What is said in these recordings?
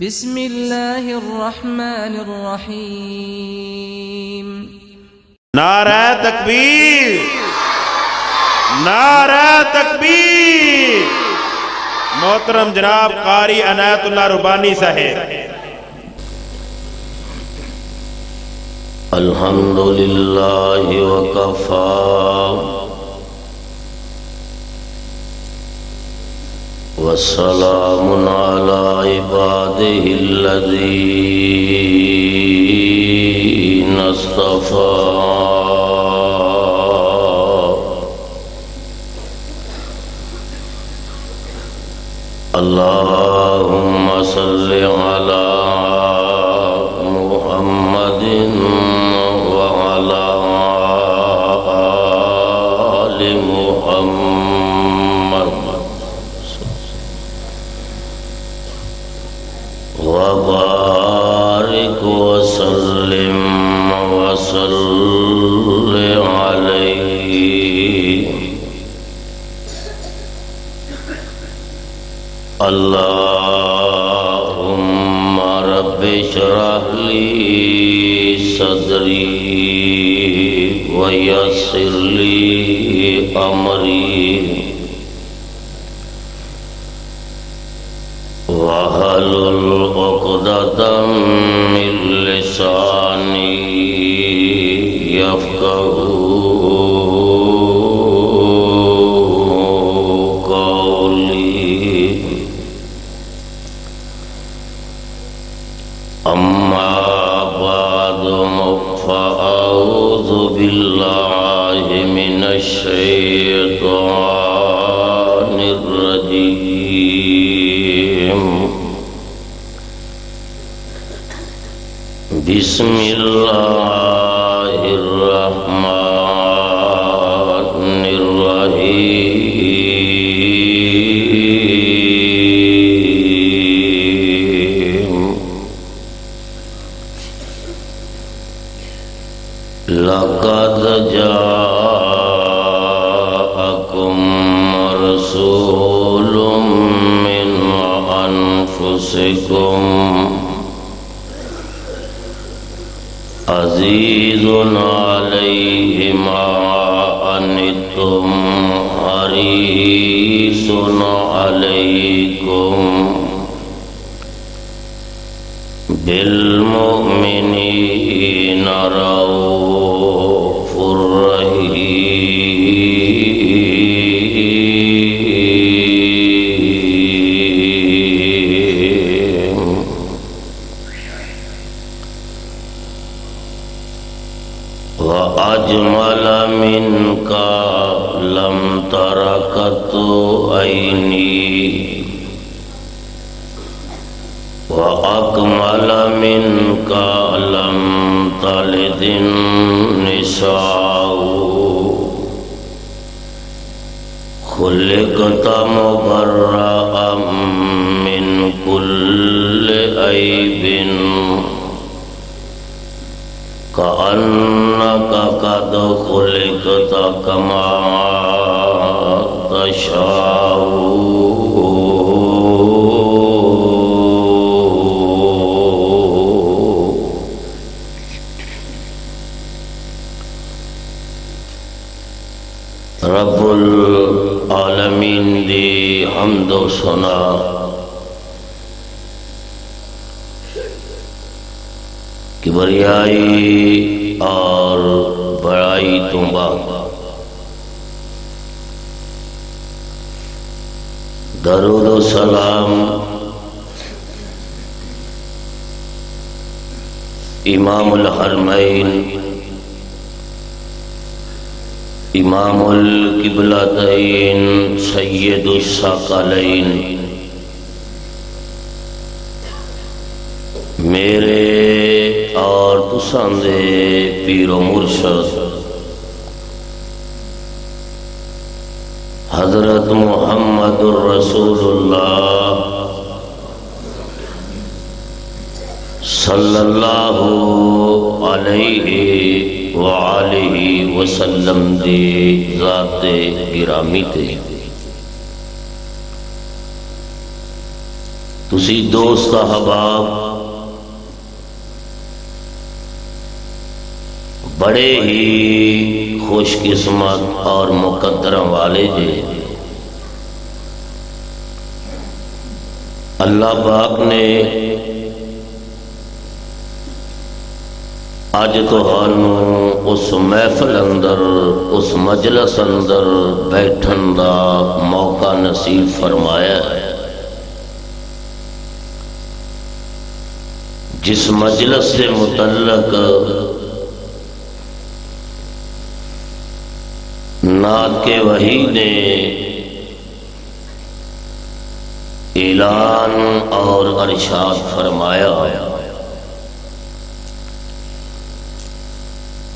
بسم اللہ الرحمن الرحیم۔ نعرہ تکبیر، نعرہ تکبیر۔ محترم جناب قاری عنایت اللہ ربانی صاحب۔ الحمدللہ وکفی والسلام علی عبادہ الذین اصطفی۔ اللہم صلی علی محمد وعلی آل محمد وبارک وسلم وصل علیہ۔ اللہم رب اشرح لی صدری ویسر لی امری واحلل عقدۃ من لسانی یفقہوا قولی۔ اما بعد فاعوذ باللہ من الشیطان الرجیم۔ بسم اللہ الرحمن الرحیم۔ لقد جاءکم رسول من انفسکم عزیز علیہ ما عنتم حریص علیکم بالمؤمنین رؤوف رحیم۔ وَأَجْمَلَ مِنْكَ لَمْ تَرَ قَطُّ عَيْنِي وَأَكْمَلَ مِنْكَ لَمْ تَلِدِ النِّسَاءُ خُلِقْتَ مُبَرَّأً مِنْ كُلِّ عَيْبٍ كأنك قد خلقت كما تشاء۔ رب العالمین دی حمد و ثنا کبریائی اور بڑائی تو بعد درود و سلام امام الحرمین امام القبلتین سید الثقلین میرے اور تساں دے پیر و مرشد حضرت محمد الرسول اللہ صلی اللہ علیہ وآلہ وسلم دی ذات گرامی تے تسی دوست احباب بڑے ہی خوش قسمت اور مقدرم والے جے اللہ پاک نے اج تہانوں اس محفل اندر اس مجلس اندر بیٹھن دا موقع نصیب فرمایا ہے، جس مجلس سے متعلق نعت کے وحی نے اعلان اور ارشاد فرمایا،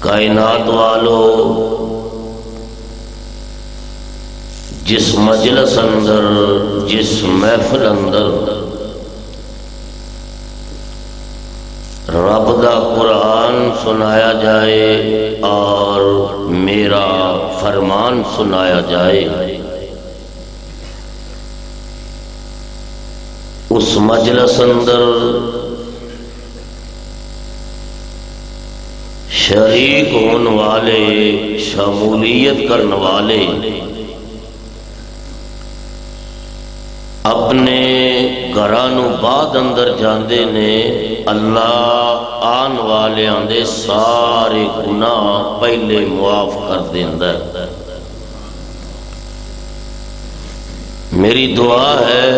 کائنات والو جس مجلس اندر جس محفل اندر رب دا قرآن سنایا جائے اور میرا فرمان سنایا جائے، اس مجلس اندر شریک ہونے والے شمولیت کرنے والے اپنے گھرانوں بعد اندر جاندے نے اللہ آن والے آندے سارے گناہ پہلے معاف کر دیندا ہے۔ میری دعا ہے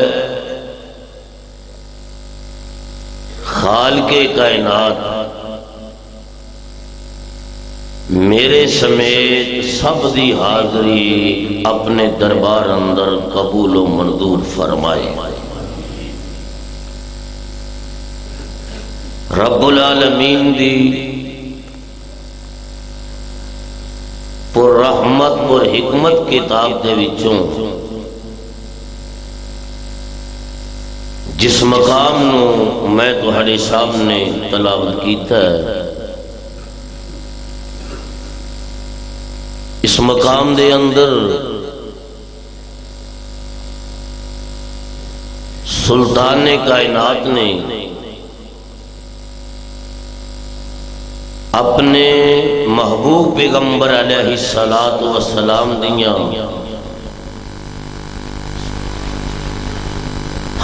خالق کائنات میرے سمیت سب دی حاضری اپنے دربار اندر قبول و منظور فرمائے۔ رب العالمین دی پر رحمت پر حکمت کتاب دے وچوں جس مقام نو میں تہاڈے سامنے تلاوت کیتا ہے، اس مقام دے اندر سلطان کائنات نے اپنے محبوب پیغمبر علیہ الصلوۃ والسلام دیاں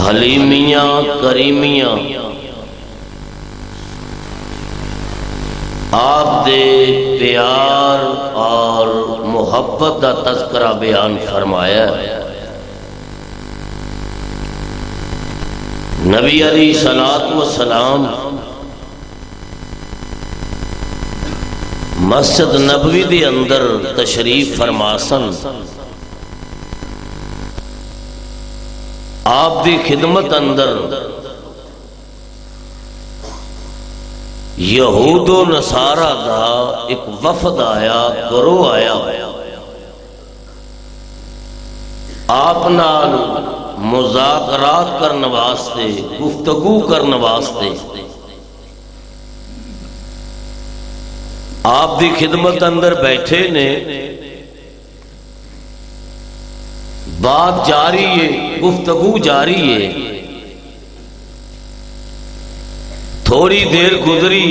حلیمیاں کریمیاں آپ دے پیار اور محبت دا تذکرہ بیان فرمایا ہے۔ نبی علیہ الصلوۃ والسلام مسجد نبوی دے اندر تشریف فرما سن، آپ دی خدمت اندر یہود و نصارہ دا ایک وفد آیا، گروہ آیا، آپ نال مذاکرات کرنے واسطے، گفتگو کرنے واسطے آپ دی خدمت اندر بیٹھے نے، بات جاری ہے، گفتگو جاری ہے۔ تھوڑی دیر گزری،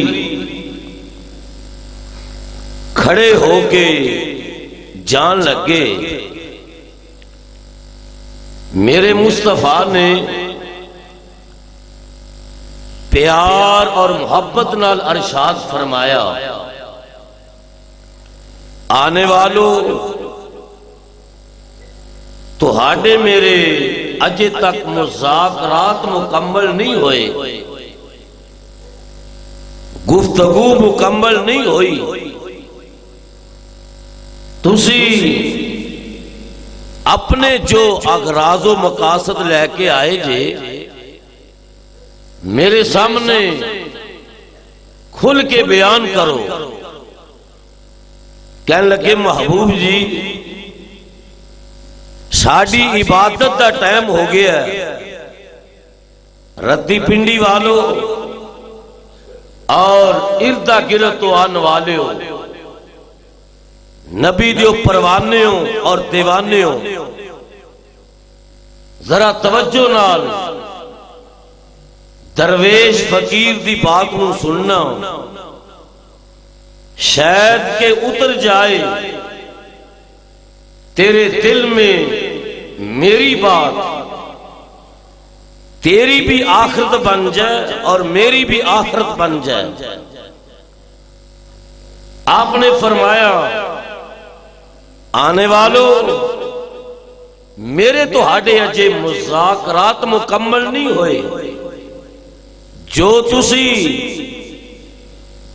کھڑے ہو کے جان لگے میرے مصطفیٰ نے پیار اور محبت نال ارشاد فرمایا، آنے والوں تہاڈے میرے اجے تک مذاکرات مکمل نہیں ہوئے، گفتگو مکمل نہیں ہوئی، تسی اپنے جو اغراض و مقاصد لے کے آئے جے میرے سامنے کھل کے بیان کرو۔ کہنے لگے محبوب جی ساڑی عبادت دا ٹائم ہو گیا ہے، ردی پنڈی والو اور اردہ گرد آنے والے ہو، نبی دیو پروانے ہو اور دیوانے ہو، ذرا توجہ نال درویش فقیر دی بات نو سننا شاید کہ اتر جائے تیرے دل میں میری بات، تیری بھی آخرت بن جائے اور میری بھی آخرت بن جائے۔ آپ نے فرمایا آنے والوں، میرے تو ہاڈے اجے مذاکرات مکمل نہیں ہوئے، جو تسی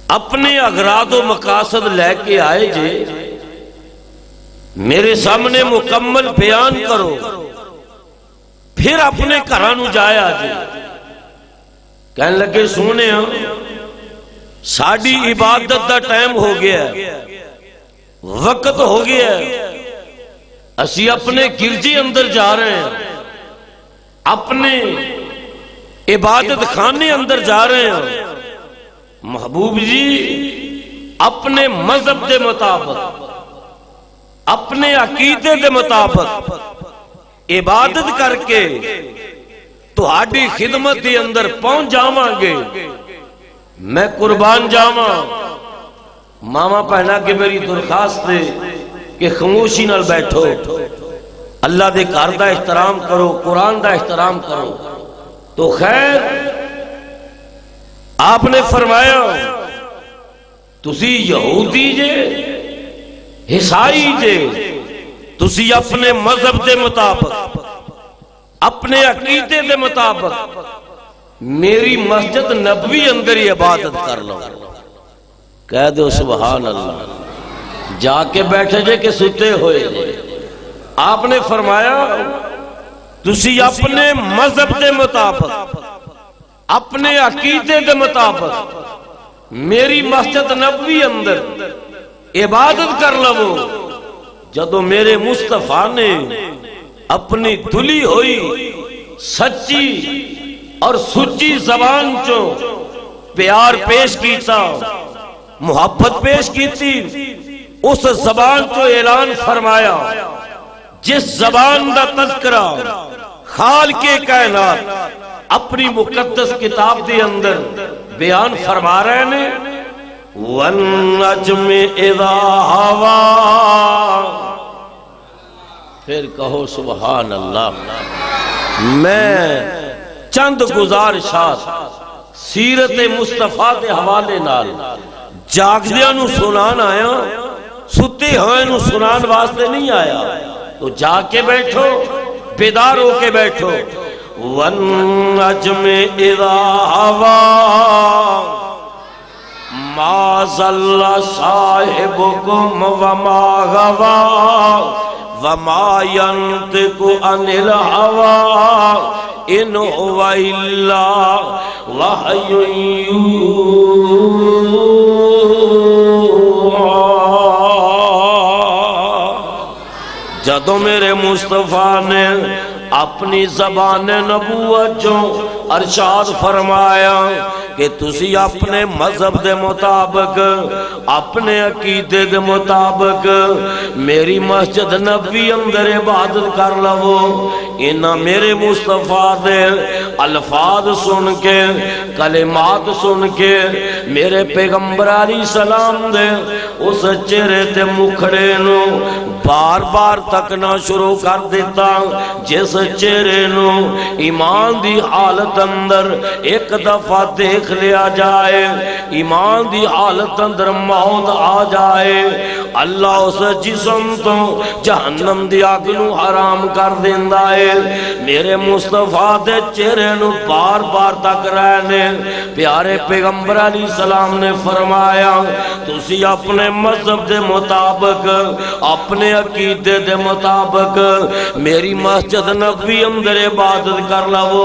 اپنے اغراض و مقاصد لے کے آئے جے میرے سامنے مکمل بیان کرو، پھر اپنے گھرانو جایا جے۔ کہنے لگے سونے ساڈی عبادت دا ٹائم ہو گیا، وقت ہو گیا، اسی اپنے گرجے اندر جا رہے ہیں، اپنے عبادت خانے اندر جا رہے ہیں۔ محبوب جی اپنے مذہب دے مطابق، اپنے عقیدے دے مطابق عبادت کر کے تہاڈی خدمت دے اندر پہنچ جاواں گے، میں قربان جاواں۔ ماما پہنا کہ میری درخواست دے کہ خاموشی نال بیٹھو، اللہ دے گھر دا احترام کرو، قرآن دا احترام کرو۔ تو خیر آپ نے فرمایا تسی یہودی جے، عیسائی جے، تسی اپنے مذہب دے مطابق، اپنے عقیدے دے مطابق میری مسجد نبوی اندر ہی عبادت کر لو۔ کہہ دو سبحان اللہ، جا کے بیٹھے جے کہ ستے ہوئے جے۔ آپ نے فرمایا تسی اپنے مذہب دے مطابق، اپنے عقیدے دے مطابق میری مسجد نبوی اندر عبادت کر لو۔ جدو میرے مصطفیٰ نے اپنی دھلی ہوئی سچی اور سچی زبان چو پیار پیش کیتا، محبت پیش کیتی، اس زبان کو اعلان فرمایا جس زبان دا تذکرہ خالق کائنات اپنی مقدس کتاب دے اندر بیان فرما رہے نے۔ وَالنَّجْمِ إِذَا هَوَىٰ، پھر کہو سبحان اللہ۔ میں چند گزارشات سیرت مصطفیٰ دے حوالے نال جاگدیاں نو سنان آیا، ستے ہوئے نو سنان واسطے نہیں آیا۔ تو جا کے بیٹھو، بیدار ہو کے بیٹھو۔ وَالنَّجْمِ إِذَا هَوَىٰ مَا ضَلَّ صَاحِبُكُمْ وَمَا غَوَىٰ وَمَا يَنطِقُ عَنِ الْهَوَىٰ إِنْ هُوَ إِلَّا وَحْيٌ يُوحَىٰ۔ جدو میرے مصطفیٰ نے اپنی زبان نبوت جو ارشاد فرمایا کہ تسی اپنے مذہب دے مطابق، اپنے عقیدے دے مطابق میری مسجد نبوی اندر عبادت کر لو۔ انہاں میرے مصطفیٰ دے الفاظ سن کے، کلمات سن کے میرے پیغمبر علیہ السلام دے اس چہرے تے مکھڑے نو بار بار تکنا شروع کر دیتا، جس چہرے نو ایمان دی حالت اندر ایک دفعہ دیکھ لیا جائے، ایمان دی حالت اندر موت آ جائے، اللہ اس جسم تو جہنم دی آگ نو حرام کر دیندا ہے۔ میرے مصطفیٰ دے چہرے نو بار بار تک رہنے پیارے پیغمبر علیہ السلام نے فرمایا تسی اپنے مذہب دے مطابق، اپنے عقیدے دے مطابق میری مسجد نبوی اندر عبادت کر لو۔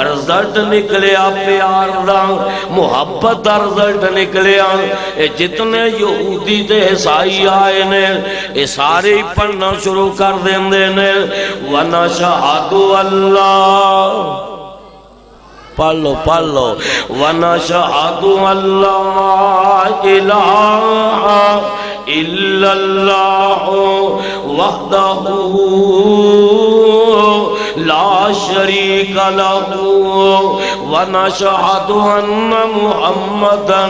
رزلٹ نکلیا پیار دا، محبت دا رزلٹ نکلیا۔ جتنے یہودی تے عیسائی آئے نے اے سارے ہی پڑھنا شروع کر دیندے نے۔ وَنَشْهَدُ اللَّهَ، پڑھ لو پڑھ لو، وَنَشْهَدُ اللَّهَ إِلَٰهَ إِلَّا اللَّهُ وَحْدَهُ لَا شریک لہ ونشہد ان محمدا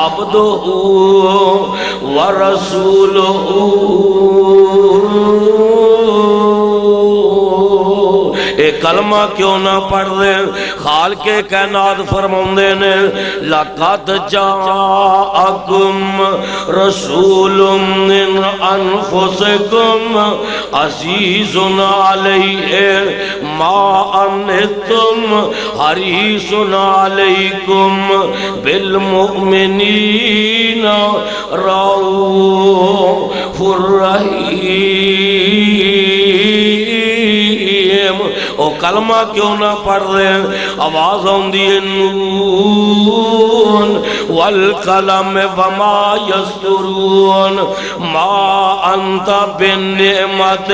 عبدہ ورسولہ۔ ایک کلمہ کیوں نہ پڑھ دیں؟ خالق کائنات فرماندے نے لقد جاءکم رسول من انفسکم عزیز علیہ ما عنتم حریص علیکم بالمؤمنین رؤوف الرحیم۔ او کلمہ کیوں نہ پڑھ رہے ہیں؟ آواز ہوندی ہے نون والقلم وما یسطرون ما انت بنعمت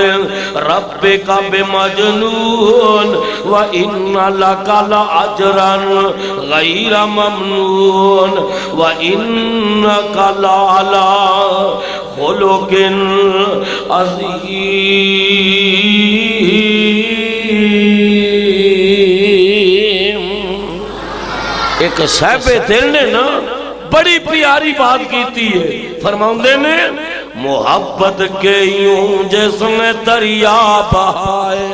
ربک بمجنون وان لک لاجرا غیر ممنون وانک لعلی خلق عظیم۔ ایک صاحب دل نے نا بڑی پیاری بات کیتی ہے، فرماؤندے نے محبت کے یوں جس میں دریا بہائے۔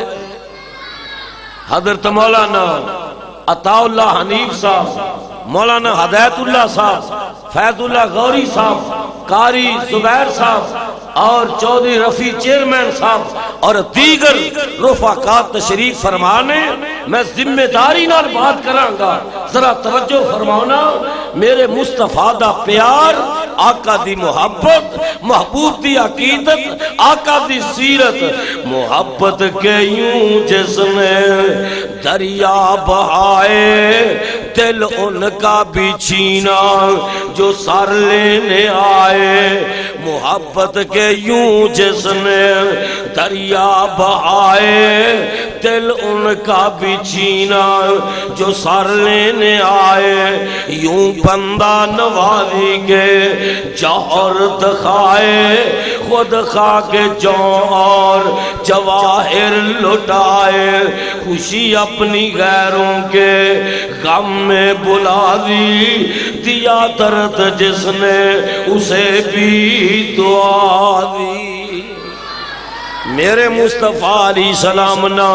حضرت مولانا عطا اللہ حنیف صاحب، مولانا ہدایت اللہ صاحب، فیض اللہ غوری صاحب، قاری زبیر صاحب اور چودھری رفیع چیئرمین صاحب اور دیگر رفقات تشریف فرمانے، میں ذمہ داری نال بات کراں گا، ذرا توجہ فرمانا۔ میرے مصطفیٰ دا پیار، آقا دی محبت، محبوب دی عقیدت، آقا دی سیرت، محبت کے یوں جس نے دریا بہائے دل ان کا بھی چھینا جو سر لینے آئے۔ محبت کے یوں جس نے دریا بہائے دل ان کا بھی چھینا جو سر لینے آئے۔ یوں بندہ نوازی کے جوہر دکھائے خود خاک جو اور جواہر لٹائے۔ خوشی اپنی غیروں کے غم میں بلا دی، دیا درد جس نے اسے بھی دعا دی۔ میرے مصطفیٰ علیہ السلام نا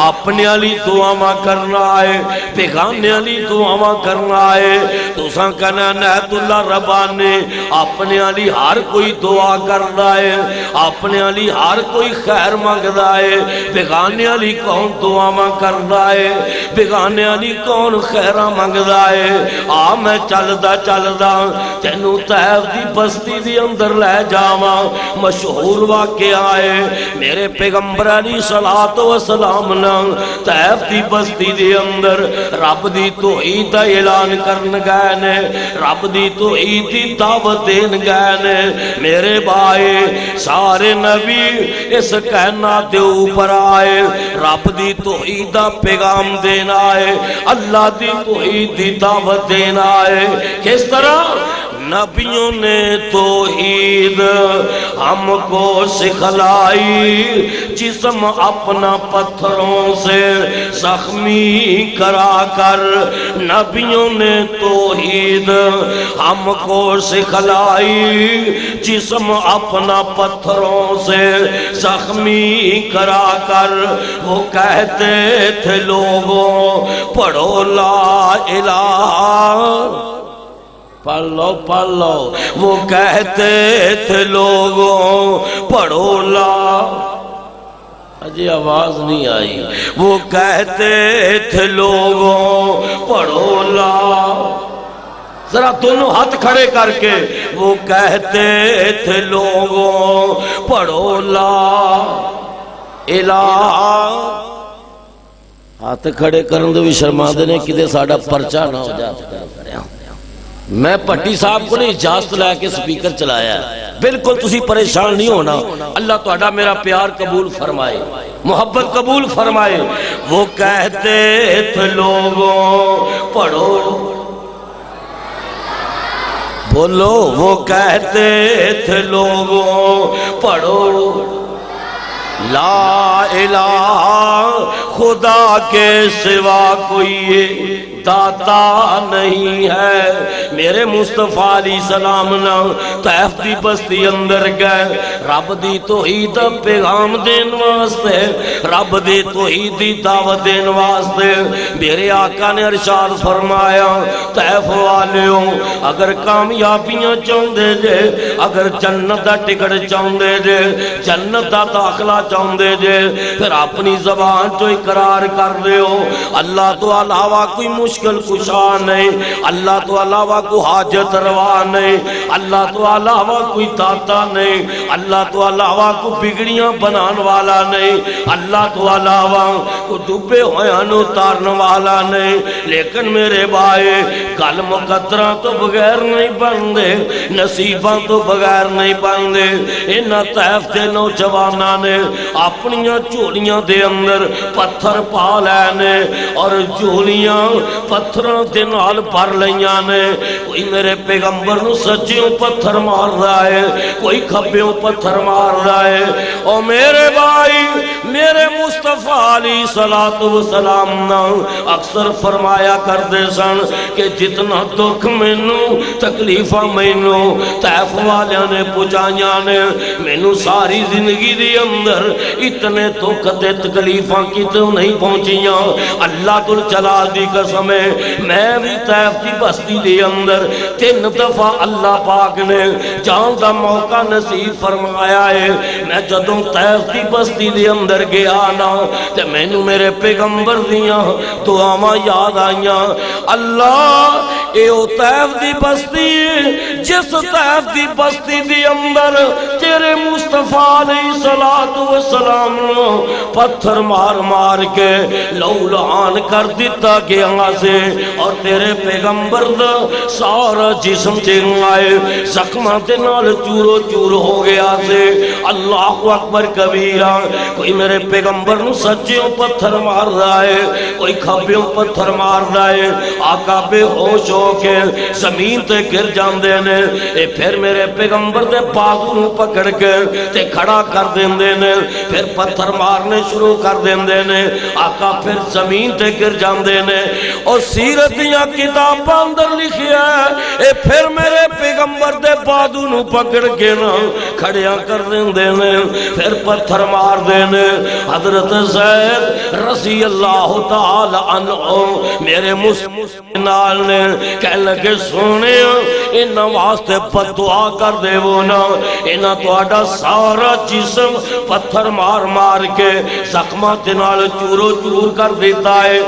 اپنے علی دعاواں کرنا ہے، بیگانے علی دعاواں کرنا ہے۔ تو ساں کہنا عنایت اللہ ربانی اپنے علی ہر کوئی دعا کرنا ہے، اپنے علی ہر کوئی خیر مانگدا ہے۔ بیگانے علی کون دعاواں کرنا ہے، بیگانے علی کون خیراں مانگدا ہے۔ آ میں چلدا چلدا تینوں طیف دی بستی دی اندر لے جاواں، مشہور واقعہ ہے۔ میرے پیغمبر علیہ الصلوۃ والسلام نے طیف دی بستی دے اندر رب دی توحید دا اعلان کرن گئے نے، رب دی توحید دی دعوت دین گئے نے۔ میرے بھائی سارے نبی اس کائنات دے اوپر آئے، رب دی توحید دا پیغام دینا ہے، اللہ دی توحید دی دعوت دینا ہے۔ کس طرح؟ نبیوں نے توحید ہم کو سکھلائی، جسم اپنا پتھروں سے زخمی کرا کر۔ نبیوں نے توحید ہم کو سکھلائی، جسم اپنا پتھروں سے زخمی کرا کر۔ وہ کہتے تھے لوگوں پڑھو لا الہ، پڑھ لو، وہ کہتے تھے لوگوں پڑھو لا، اجی آواز نہیں آئی، وہ کہتے تھے لوگوں پڑھو لا، ذرا دونوں ہاتھ کھڑے کر کے، وہ کہتے تھے لوگوں پڑھو لا الہ۔ ہاتھ کھڑے کرن دے بھی شرما دے نے کدے ساڈا پرچہ نہ ہو جاتا۔ میں پٹی صاحب کو نے اجازت لے کے سپیکر چلایا ہے، بالکل تسی پریشان نہیں ہونا، اللہ تہاڈا میرا پیار قبول فرمائے، محبت قبول فرمائے۔ وہ کہتے تھے لوگوں پڑھو، بولو، وہ کہتے تھے لوگوں پڑھو لا الہ خدا کے سوا کوئی داتا نہیں ہے۔ میرے مصطفیٰ علیہ السلام نا طائف دی بستی اندر گئے، رب دی توحید پیغام دین واسطے، رب دی توحید دی دعوت دین واسطے۔ میرے آقا نے ارشاد فرمایا طائف والیوں اگر کامیابیاں چاہندے جے، اگر جنت دا ٹکٹ چاہندے جے، جنت دا داخلہ چاہندے جے، پھر اپنی زبان جو اقرار کر دیو اللہ تو علاوہ کوئی مشکل کشا نہیں، اللہ تو علاوہ کوئی حاجت روا نہیں، اللہ تو علاوہ کوئی داتا نہیں، اللہ تو علاوہ کوئی بگڑیاں بنان والا نہیں، اللہ تو علاوہ کوئی ڈوبے ہوئے اتارن والا نہیں۔ لیکن میرے بھائی گل مقدرہ تو بغیر نہیں بندے، نصیباں تو بغیر نہیں بندے۔ انہاں طائف دے نوجواناں نے اپنیاں جھولیاں دے اندر پتھر پا لے نے اور جھولیاں پتھراں دے نال بھر لیاں نے۔ کوئی میرے پیغمبر نو سجیوں پتھر مار رہا ہے، کوئی کھبیوں پتھر مار رہا ہے۔ او میرے بھائی میرے مصطفیٰ علیہ السلام نا اکثر فرمایا کردے سن کہ جتنا دکھ مینو تکلیفاں مینو طائف والیاں نے پہنچائیاں نے، مینو ساری زندگی دی اندر اتنے دکھ تے تکلیفاں کتوں نہیں پہنچیاں۔ اللہ تل جلال دی قسم ہے میں بھی طائف دی بستی دے اندر 3 دفعہ اللہ پاک نے جان دا موقع نصیب فرمایا ہے۔ میں جدوں طائف دی بستی دے اندر گیا نا تے مینوں میرے پیغمبر دیاں دعاواں یاد آئیاں۔ اللہ اے او طائف دی بستی جس طائف دی بستی دی اندر تیرے مصطفیٰ علیہ السلام پتھر مار مار کے لولان کر دیتا گیا سے اور تیرے پیغمبر دا سارا جسم چنگائے زخمہ دے نال چورو چور ہو گیا سے۔ اللہ اکبر کبیرہ۔ کوئی میرے پیغمبر نو سجیوں پتھر مار رہا ہے، کوئی کھبیوں پتھر مار رہا ہے۔ آقا بے ہوش ہو کے زمین تے گر جاندے نے، اے پھر میرے پیغمبر دے بازو نو پکڑ کے تے کھڑا کر دیندے نے، پھر پتھر مارنے شروع کر دیندے نے۔ آقا پھر زمین تے گر جاندے نے اور سیرت دیاں کتاباں اندر لکھیا ہے اے پھر میرے پیغمبر دے بازو نو پکڑ کے نا کھڑیاں کر دیندے نے، پھر پتھر مار دینے۔ حضرت زید رضی اللہ تعالی عنہ میرے مسلمان نے کہنے لگے سونے انہاں واسطے بدعا کر دے وہ نا، انہاں تہاڈا سارا جسم پتھر مار مار کے زخماں نال چورو چور کر دیتا ہے۔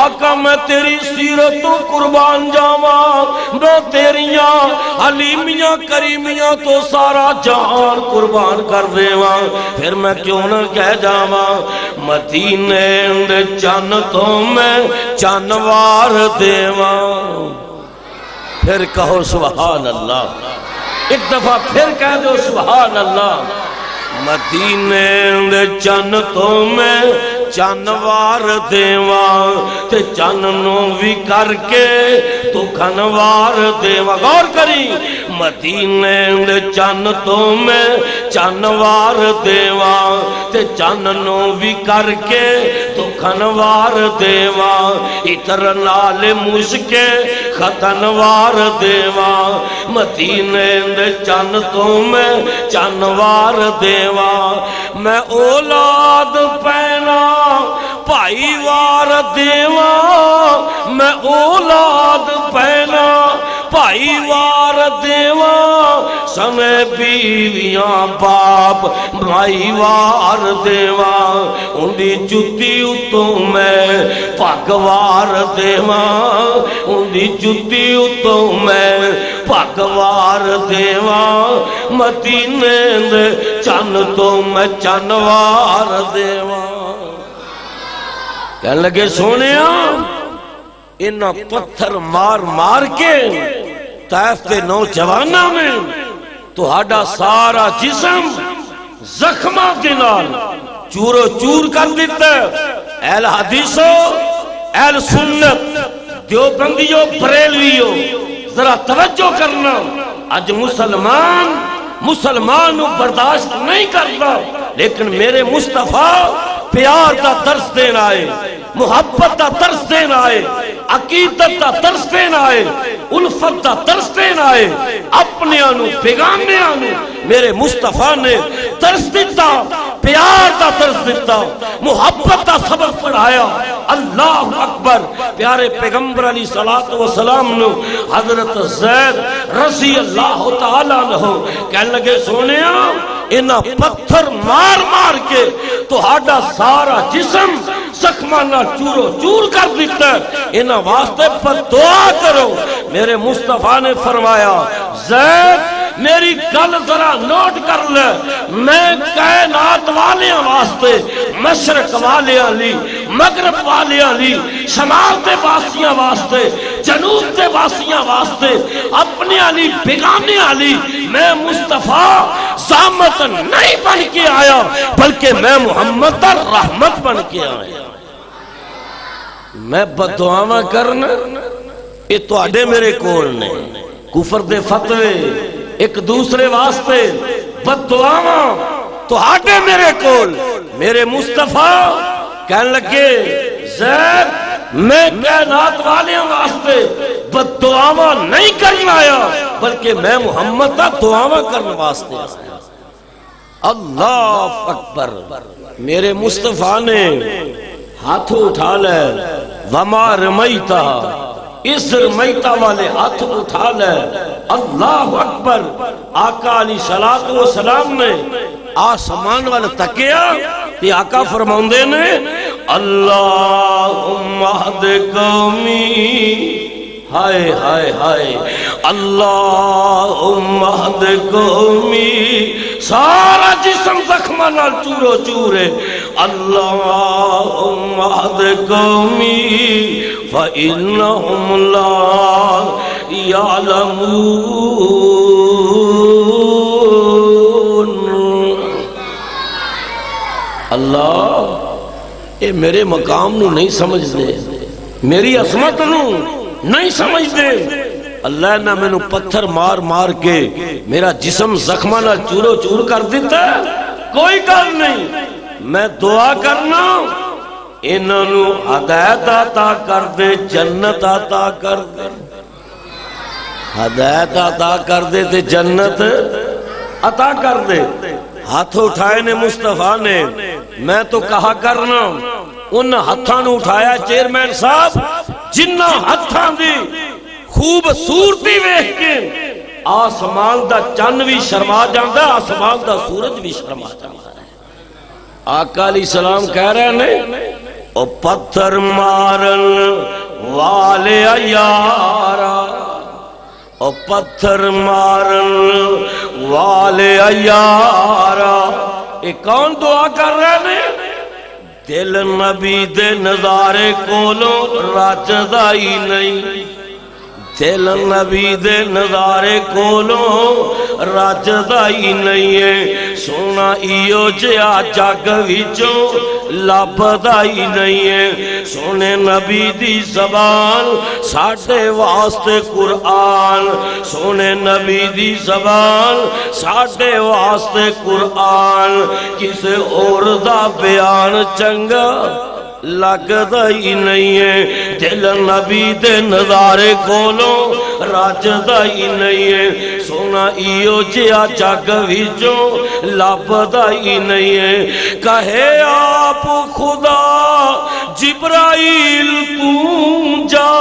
آقا میں تیری سیرت تو قربان جاواں، میں تیریاں حلیمیاں کریمیاں تو سارا جہان قربان کر دیواں، پھر میں کیوں نہ کہہ جاواں مدینے دے جنتوں میں چانوار دیواں۔ پھر کہو سبحان اللہ، ایک دفعہ پھر کہہ دو سبحان اللہ۔ مدینے دے جنتوں میں چانوار دیواں تے چاننوں بھی کر کے تو کھنوار دیواں۔ غور کری مدینے دے جنتوں میں چانوار دیواں تے چاننوں بھی کر کے تو کھنوار دیواں، اتر نال مشکے ختنوار دیواں۔ مدینے دے جنتوں میں چانوار دیواں، میں اولاد پینا بھائی وار دیواں، میں اولاد پینا بھائی وار دیواں، سنے بیویاں باپ بھائی وار دیواں، اندی جتی اتوں میں پاکوار دیواں، اندی جتی اتوں میں پاکوار دیواں، مدینے دے چانتوں میں چانوار دیواں۔ کہنے لگے سونیا انہاں پتھر مار مار کے طائف کے نوجواناں میں تہاڈا سارا جسم زخماں دے نال چورو چور کر دیتا ہے۔ اہل حدیثو اہل سنت دیوبندیو بریلویو ذرا توجہ کرنا، اج مسلمان نو برداشت نہیں کرتا، لیکن میرے مصطفیٰ پیار دا درس دینا ہے، محبت دا درس دینا ہے، عقیدت دا درس دینا ہے، الفت دا درس دینا ہے، اپنے آنو بیگانے آنو میرے مصطفیٰ نے درس دیتا، پیار دا درس دیتا، محبت دا سبق پڑھایا۔ اللہ اکبر۔ پیارے پیغمبر علیہ السلام نے حضرت زید رضی اللہ تعالیٰ عنہ کہنے لگے سونیا انہاں پتھر مار مار کے تو ہاڈا سارا جسم زخمانا چورو چور کر دیتا ہے، انہاں واسطے پر دعا کرو۔ میرے مصطفیٰ نے فرمایا زید میری گل ذرا نوٹ کر لے، میں کائنات والیاں واسطے، مشرق والیاں لی، مغرب والیاں لی، شمال تے واسیاں واسطے، جنوب تے واسیاں واسطے، اپنے علی بیگانے علی، میں مصطفیٰ زامت نہیں بن کے آیا بلکہ میں محمد رحمت بن کے آیا۔ میں بددعاواں کرنا یہ تو آڈے میرے کول نے، کفر دے فتوے ایک دوسرے واسطے، بددعاواں تو آڈے میرے کول۔ میرے مصطفیٰ کہنے لگے زید میں کائنات والیاں واسطے بددعاواں نہیں کرنا آیا بلکہ میں محمد دا دعاواں کرنے واسطے آیا۔ اللہ اکبر۔ میرے مصطفیٰ نے ہاتھ اٹھا لے، وما رمیتا اس رمیتا والے ہاتھ اٹھا لے۔ اللہ اکبر۔ آقا علیہ السلام نے آسمان والے تکیا تے آقا فرماؤندے نے اللہم اہد قومی، ہائے ہائے ہائے، اللہم اہد قومی، سارا جسم زخمہ نال چورو چورے، اللہم اہد قومی فإنہم لا یعلمون۔ اللہ اے میرے مقام نو نہیں سمجھ دے، میری عظمت نو نہیں سمجھ دے۔ اللہ نے میں نو پتھر مار مار کے میرا جسم زخمہ نہ چورو چور کر دیتا ہے، کوئی گل نہیں، میں دعا کرنا انہوں نو ہدایت عطا کر دے، جنت عطا کر دے، ہدایت عطا کر دے تے جنت عطا کر دے۔ ہاتھ اٹھائے نے مصطفیٰ نے، میں تو کہا کرنا ان ہتھاں نو اٹھایا چیئرمین صاحب جنہ ہتھاں دی خوبصورتی ویکھ کے آسمان دا چند بھی شرما جاندا، آسمان دا سورج بھی شرما جاندا ہے۔ آقا علیہ السلام کہہ رہے ہیں او پتھر مارن والے یارا، او پتھر مارن والے یارا، یہ کون دعا کر رہے ہیں؟ دل نبی دے نظارے کولوں راجدہ ہی نہیں، دل نبی دے نظارے کولوں راجدہ ہی نہیں ہے، سونا ایو جیا جگ وچوں لبدا ہی نہیں ہے، سونے نبی دی زبان ساڈے واسطے قرآن، سونے نبی دی زبان ساڈے واسطے قرآن، کسے اور دا بیان چنگا لگدا ہی نہیں ہے، دل نبی دے نظارے کولوں راجدہ ہی نہیں ہے، سونا ایو جیا جگ وچوں لبدا ہی نہیں ہے۔ کہے آپ خدا جبرائیل تو جا،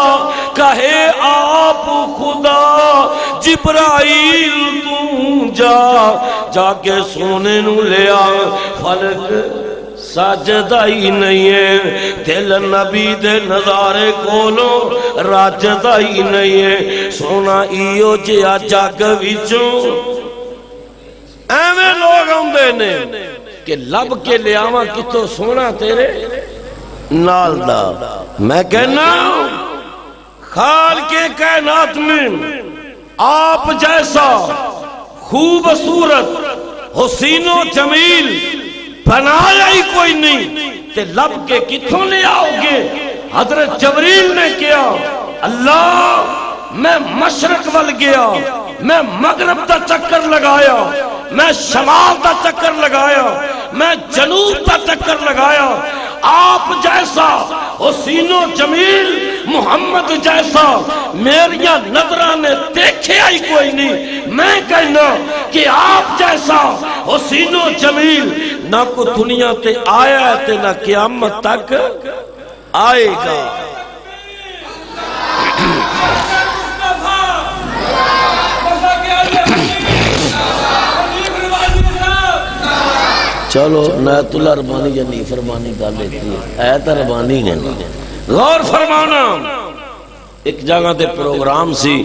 کہے آپ خدا جبرائیل تو جا، جا کے سونے نو لیا فلک سجدہ ہی نہیں ہے، دل نبی دے نظارے کولوں راجدہ ہی نہیں ہے، سونا ایو جیا جگ وچوں ایویں لوگ آندے نے کہ لب کے لیاواں کتوں سونا تیرے نال دا۔ میں کہنا خالق کائنات میں آپ جیسا خوبصورت حسین و جمیل بنایا ہی کوئی نہیں، تے لب کے کتھوں لے آؤ گے؟ حضرت جبریل نے کیا اللہ میں مشرق وال گیا، میں مغرب دا چکر لگایا، میں شمال دا چکر لگایا، میں جنوب کا چکر لگایا، آپ جیسا حسین و جمیل محمد جیسا میریاں نظرہ نے دیکھے آئی کوئی نہیں۔ میں کہنا کہ آپ جیسا حسین و جمیل نہ کو دنیا تے آیا ہے تے نہ قیامت تک آئے گا۔ چلو نیت اللہ ربانی یا نیف ربانی کر لیتی ہے، ایت ربانی ہے۔ غور فرمانا، ایک جگہ تے پروگرام سی،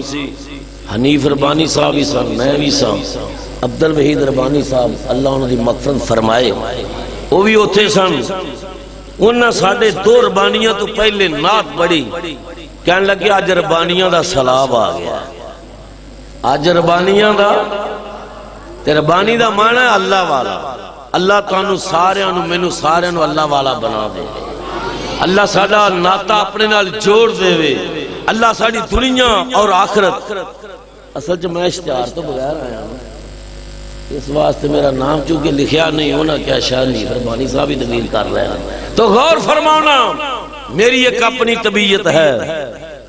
حنیف ربانی صاحب ہی سن، میں بھی سن، عبدالوحید ربانی صاحب اللہ انہوں نے مغفرت فرمائے، وہ بھی اتھے سن۔ انہاں ساڑھے 2 ربانیاں تو پہلے نعت بڑی، کہنے لگے آج ربانیاں دا سلاب آ گیا، آج ربانیاں دا، تے ربانی دا معنی ہے اللہ والا۔ اللہ تانوں سارے مینوں سارے اللہ والا بنا دے، اللہ ساڑھا ناتا اپنے نال جوڑ دے وے، اللہ ساڑھی دنیا اور آخرت۔ اصل جو میں اشتہار تو بغیر آیا ہوں، اس واسطے میرا نام چونکہ لکھیا نہیں ہونا، کیا شاید نہیں فرمانی صاحب ہی دلیل کر رہے ہیں۔ تو غور فرمانا، میری ایک اپنی طبیعت ہے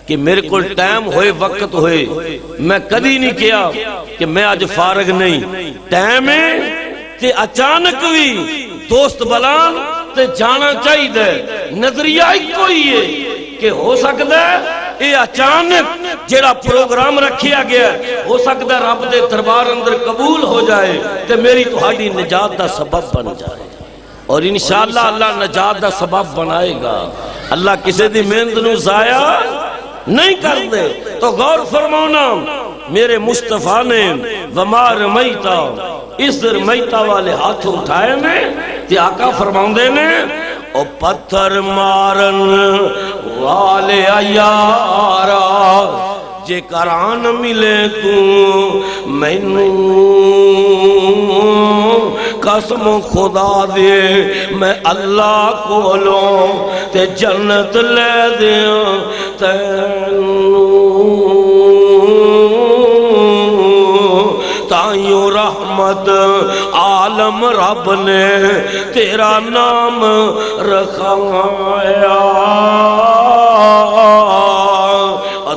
کہ میرے کو ٹائم ہوئے وقت ہوئے، میں کدی نہیں کیا کہ میں آج فارغ نہیں، ٹائم ہے کہ اچانک بھی دوست بلان تے جانا چاہی دے۔ نظریہ ایک کوئی ہے کہ ہو سکتا ہے یہ اچانک جیڑا پروگرام رکھیا گیا ہو سکتا ہے رب دے دربار اندر قبول ہو جائے تے میری تہاڈی نجات دا سبب بن جائے، اور انشاءاللہ اللہ نجات دا سبب بنائے گا۔ اللہ کسی دی محنت نو ضائع نہیں کر دے۔ تو غور فرمانا، میرے مصطفیٰ نے وما رمیتا اس رمیتا والے ہاتھ اٹھائے نے، تے آقا فرماندے نے او پتھر مارن والے یارا جے کران ملے تو مینوں قسم خدا دے میں اللہ کولوں تے جنت لے دیاں تینوں، تائیوں رحمت عالم رب نے تیرا نام رکھایا،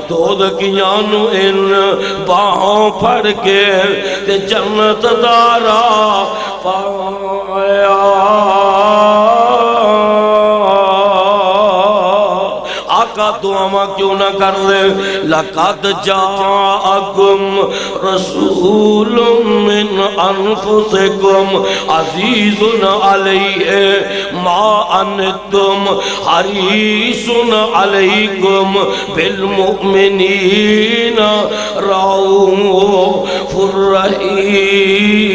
دود کیانو ان باہوں پھڑ کے تے جنت دارا پایا۔ آقا دعا کیوں نہ کر دے، لقد جاءکم رسول من انفسکم عزیز علیہ ما انتم حریص علیکم بالمؤمنین رؤوف رحیم۔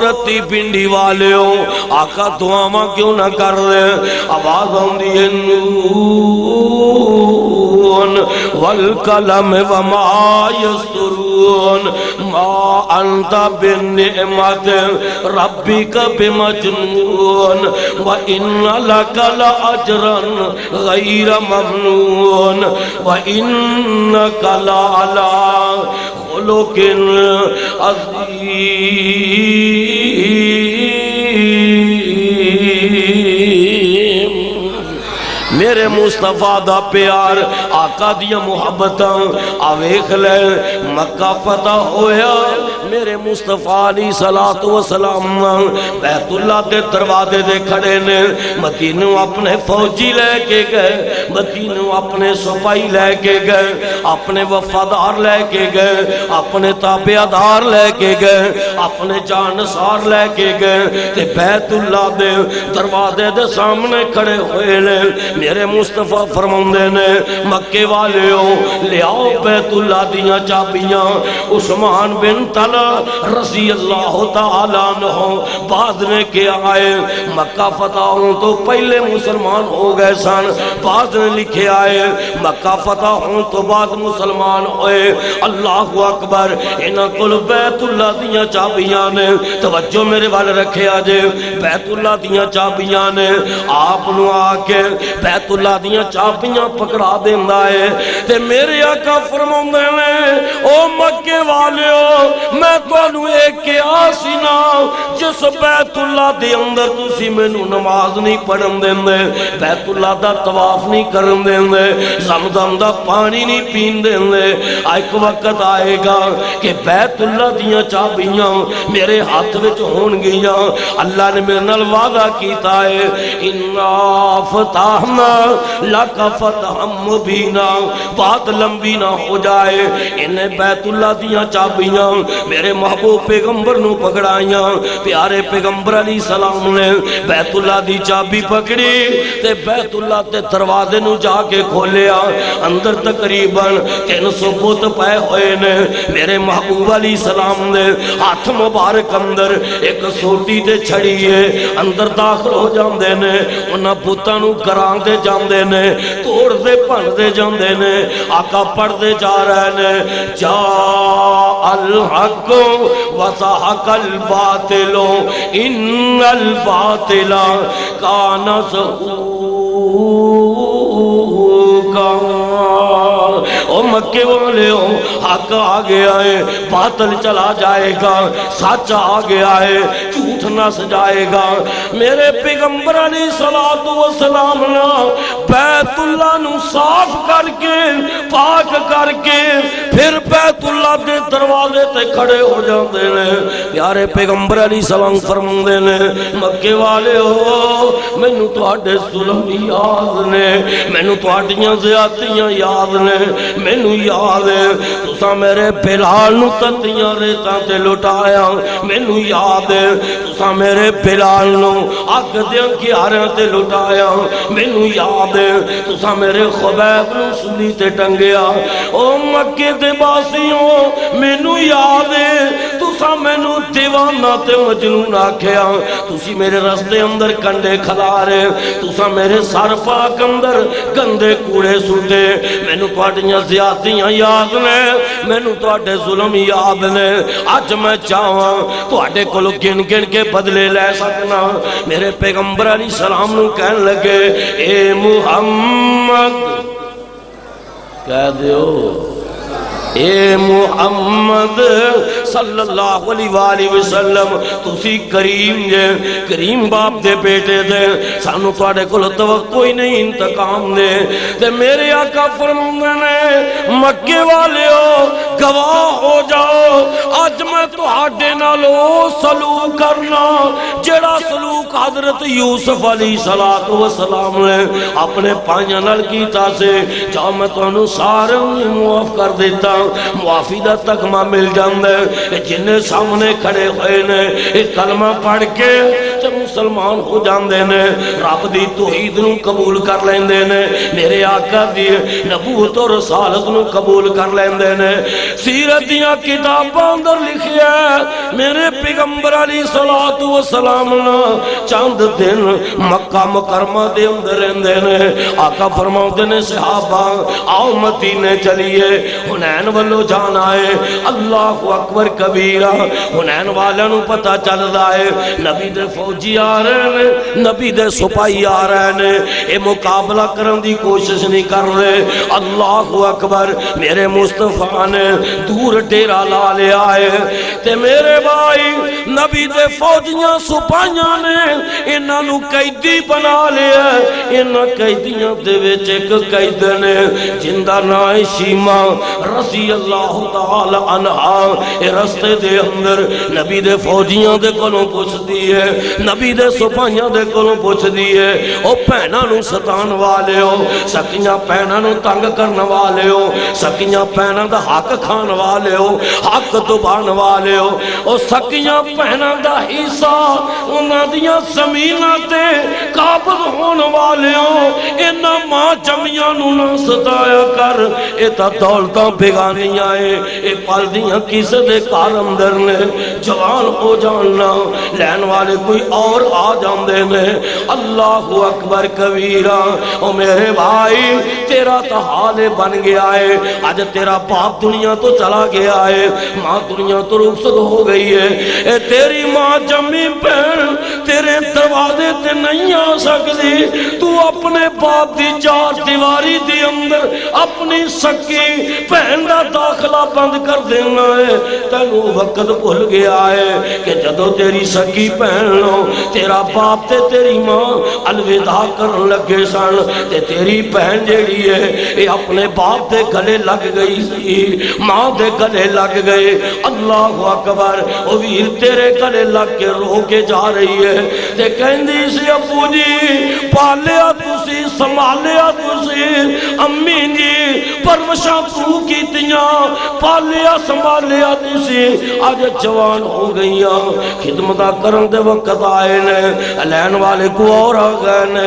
رتی پنڈی والیوں آقا دعاواں کیوں نہ کر رہے، آواز آندی ہے نون والقلم وما یسطرون ما انت بنعمت ربک بمجنون وان لک لاجرا غیر ممنون وانک لعلی خلق عظیم۔ میرے مصطفیٰ دا پیار آقا دیا محبتاں آویخ لے مکہ فتح ہویا، میرے مصطفیٰ علیہ السلام بیت اللہ دے دروازے دے کھڑے نے، مدینوں اپنے فوجی لے کے گئے، مدینوں اپنے سپاہی لے کے گئے، اپنے وفادار لے کے گئے، اپنے تابعدار لے کے گئے، اپنے جانسار لے کے گئے، تے بیت اللہ دے دروازے دے سامنے کھڑے ہوئے نے۔ میرے مصطفیٰ فرماندے نے مکے والیوں لے آؤ بیت اللہ دیاں چابیاں، عثمان بن طلحہ رضی اللہ تعالیٰ عنہ بعد نے کیا آئے، مکہ فتح ہوں تو پہلے مسلمان ہو گئے سن، بعد نے لکھے آئے مکہ فتح ہوں تو بعد مسلمان ہوئے۔ اللہ اکبر، انہاں کل بیت اللہ دیاں چابیاں نے، توجہ میرے والے رکھے آجے، بیت اللہ دیاں چابیاں نے، آپ نو آکے بیت اللہ دیاں چابیاں پکڑا دیندہ ہے، تے میرے آقا فرماندے نے او مکہ مکے والیو میں تانوں ایک کیا سی نا جس بیت اللہ دے اندر تسی مینوں نماز نہیں پڑھن دیندے بیت اللہ دا طواف نہیں کرن دیندے زمزم دا پانی نہیں پین دیندے ایک وقت آئے گا کہ بیت اللہ دیاں چابیاں میرے ہاتھ وچ ہون گیاں اللہ نے میرے نال وعدہ کیتا ہے انا فتحنا لک فتحا مبینا بات لمبی نہ ہو جائے انہیں بیت اللہ دیاں چابیاں میرے محبوب پیغمبر نو پکڑائیاں پیارے پیغمبر علیہ السلام نے بیت اللہ دی چابی پکڑی تے بیت اللہ تے دروازے نو جا کے کھولیا اندر تقریباً 300 بت پائے ہوئے نے میرے محبوب علیہ السلام نے ہاتھ مبارک اندر ایک سوٹی تے چھڑیے اندر داخل ہو جاندے نے انہاں بتاں نو کران دے جاندے نے توڑ دے پھن دے جاندے نے آقا پڑھ دے جا رہے نے جا الحق وزہق الباطل ان الباطل کان زہوقا او مکے والے ہو حق آ گیا ہے باطل چلا جائے گا سچ آ گیا ہے جھوٹ نہ سجائے گا میرے پیغمبر علیہ السلام نے بیت اللہ نو صاف کر کے پاک کر کے پھر بیت اللہ دے دروازے تے کھڑے ہو جاندے نے پیارے پیغمبر علیہ السلام فرماندے نے مکے والے ہو مینوں تواڈے ظلم یاد نے مینوں تواڈیاں زیادتیاں یاد نے مینوں یاد ہے تساں میرے بلال نو تتیاں ریتاں تے لٹایا مینوں یاد ہے تساں میرے بلال نو اگ دیاں گیاراں تے لٹایا مینوں یاد ہے تساں میرے خبیب نو سلی تے ٹنگیا او مکے دے باسیوں مینوں یاد ہے تساں مینوں دیوانہ تے مجنون آکھیا تسی میرے رستے اندر کنڈے کھلارے تساں میرے سر پاک اندر گندے کوڑے سٹے مینوں تواڈیاں زیادتیاں یاد نے مینوں تواڈے ظلم یاد نے اج میں چاہواں تواڈے کولوں گن گن کے بدلے لے سکنا میرے پیغمبر علیہ السلام نو کہن لگے اے محمد کہہ دیو اے محمد صلی اللہ علیہ وآلہ وسلم تسی کریم جے کریم باپ دے بیٹے دے سانو تواڈے کول توقع ہی نہیں انتقام دے تے میرے آقا فرماندے نے مکے والےو گواہ ہو جاؤ اج میں تہاڈے نال او سلوک کرنا جڑا سلوک حضرت یوسف علیہ السلام نے اپنے پائیاں نال کیتا سے جاؤ میں تانوں سارے معاف کر دیتا معافی دا تکمہ مل جاندے جنہیں سامنے کھڑے ہوئے نے ایک کلمہ پڑھ کے جب مسلمان ہو جاندے نے رب دی توحید نو قبول کر لیندے نے میرے آقا دی نبوت اور رسالت نو قبول کر لیندے نے سیرت دیاں کتاباں اندر لکھیا میرے پیغمبر علیہ السلام نے چند دن مکہ مکرمہ دے اندر رہندے نے آقا فرماؤندے نے صحابہ آؤ مدینے چلیے حنین والو جانا ہے اللہ اکبر کبیرہ حنین والوں پتہ چل رہا ہے نبی دے فوجی آ رہے ہیں نبی دے سپاہی آ رہے ہیں اے مقابلہ کرن دی کوشش نہیں کر رہے اللہ اکبر میرے مصطفیٰ نے دور ڈیرا لا لیا ہے تے میرے بھائی نبی دے فوجیاں سپاہیاں نے انہاں نو قیدی بنا لیا انہاں قیدیاں دے وچ ایک قید نے جن دا نام ہے شیما رضی اللہ تعالی عنہا اے رستے دے اندر نبی دے فوجیاں دے کولوں پوچھ دیئے نبی دے سپاہیاں دے کولوں پوچھ دیئے او پہنا نو ستان والے ہو سکیاں پہنا نو تنگ کرن والے ہو سکیاں پہنا دا حق کھان والے ہو حق دبان والے ہو او سکیاں پہنا دا حصہ انہاں دیاں زمیناں تے قابض ہون والے ہو انہاں ماں جمیاں نو نہ ستایا کر اے تا دولتاں بیگانی آئے اے پال دیاں کسے دے کار اندر نے جوان ہو جاننا لین والے کوئی اور آ جاندے نے اللہ اکبر کبیرہ او میرے بھائی تیرا تا حال بن گیا ہے آج تیرا باپ دنیا تو چلا گیا ہے ماں دنیا تو رخصت ہو گئی ہے اے تیری ماں جمی بہن تیرے دروازے تے نہیں آ سکتی، تو اپنے باپ دی چار دیواری دی اندر اپنی سکی بہن دا داخلہ بند کر دینا ہے۔ تینو وقت بھول گیا ہے کہ جدو تیری سکی بہن لو تیرا باپ تے تیری ماں الوداع کرن لگے سن تے تیری بہن جیڑی ہے اے اپنے باپ دے گلے لگ گئی سی، ماں دے گلے لگ گئے۔ اللہ اکبر، او ویر تیرے گلے لگ کے رو کے جا رہی ہے تے کہندی سی ابو جی پالیا تسی سنبھالیا تسی، امی جی پرورشاں تو کیتیاں پالیا سنبھالیا تسی، اج جوان ہو گئیاں خدمتاں کرن دے وقت آئے نے، لین والے کو اور آ گئے نے۔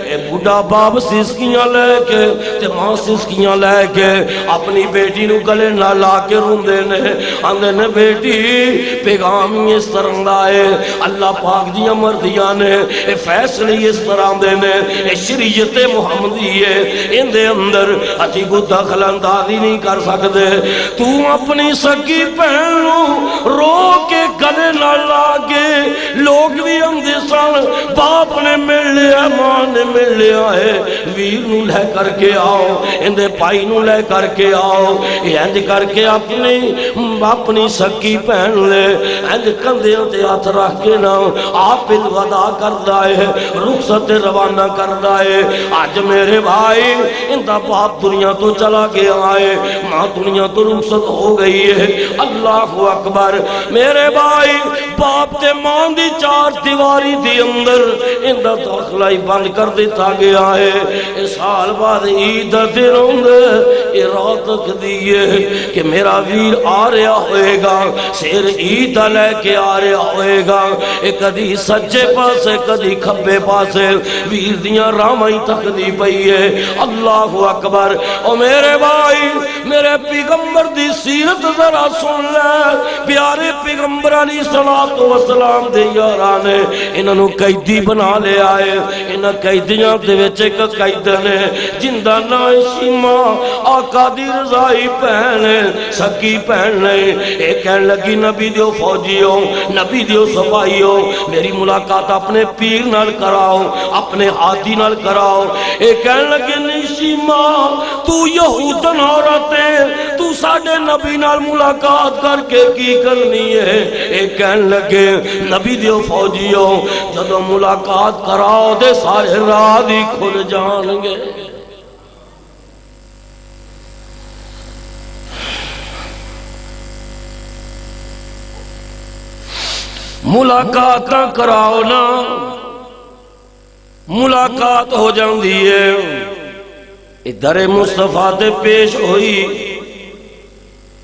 اے بڑھا باپ سسکیاں لے کے تے ماں سسکیاں لے کے اپنی بیٹی نو گلے نہ لا کے روندے نے، آندے نے بیٹی پیغام اس طرح دا ہے، اللہ پاک دیاں مردیاں نے اے فیصلے اس طرح دے نے، اے شریعت محمدی ہے، ان دے اندر اسی کو دخل اندازی نہیں کر سکتے۔ تو اپنی سکی بہن نو رو کے گلے نہ لا کے، لوگ بھی اندے سن باپ نے مل لیا ماں نے مل لیا ہے، ویر نو لے کر کے آؤ، اندے پائی نو لے کر کے آؤ، انج کر کے اپنی سکی پہن لے، انج کندے تے ہاتھ رکھ کے نا آپ وداع کردا ہے، رخصت روانہ کردا ہے۔ آج میرے بھائی اندا باپ دنیا تو چلا گیا ہے، ماں دنیا تو رخصت ہو گئی ہے۔ اللہ اکبر، میرے بھائی باپ تے ماں دی چار دیواری دی اندر اندا داخلہ ہی بند کر دیتا گیا ہے۔ اس سال بعد عید دن ہوندے اے رات دیئے کہ میرا ویر آ رہا ہوئے گا، سیر عید لے کے آ رہا ہوئے گا، اے کدی سجے پاسے کدی کھبے پاسے ویر دیاں رامائی تک دی پئی ہے۔ اللہ اکبر، او میرے بھائی میرے پیغمبر دی سیرت ذرا سن لے، پیارے پیغمبر علیہ السلام دے یارانے انہاں نو قیدی بنا لے آئے، انہاں قیدیاں دے وچ ایک قید نے جندا نام شیما آقا دی رضائی بہن سکی بہن نے، اے کہن لگی نبی دیو فوجیوں نبی دیو سپاہیوں میری ملاقات اپنے پیر نال کراؤ، اپنے ہاتھی نال کراؤ۔ اے کہن لگے نہیں شیما تو یہودن عورت ہے، تو ساڑھے نبی نال ملاقات کر کے کی کرنی ہے۔ اے کہن لگے نبی دیو فوجیوں جدو ملاقات کراؤ دے سارے راہ دی کھل جان گے۔ ملاقات نہ کراؤ نا ملاقات ہو جاندی ہے۔ در مصطفیٰ تے پیش ہوئی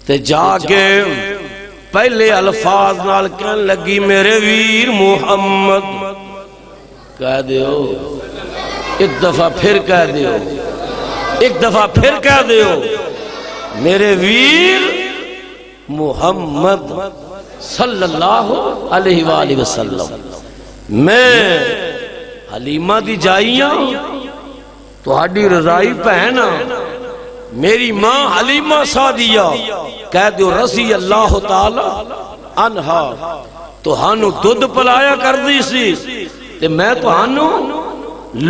تے جا کے پہلے الفاظ نال کہن لگی میرے ویر محمد، کہہ دیو ایک دفعہ پھر کہہ دیو، ایک دفعہ پھر کہہ دیو میرے ویر محمد صلی اللہ علیہ وآلہ وسلم۔ میں حلیمہ دی جائیاں تو ہڈی رضائی پہنا، میری ماں حلیمہ سعدیہ کہہ دیو رضی اللہ تعالی عنہا تو ہانو دودھ پلایا کر دی سی تے میں تو ہانو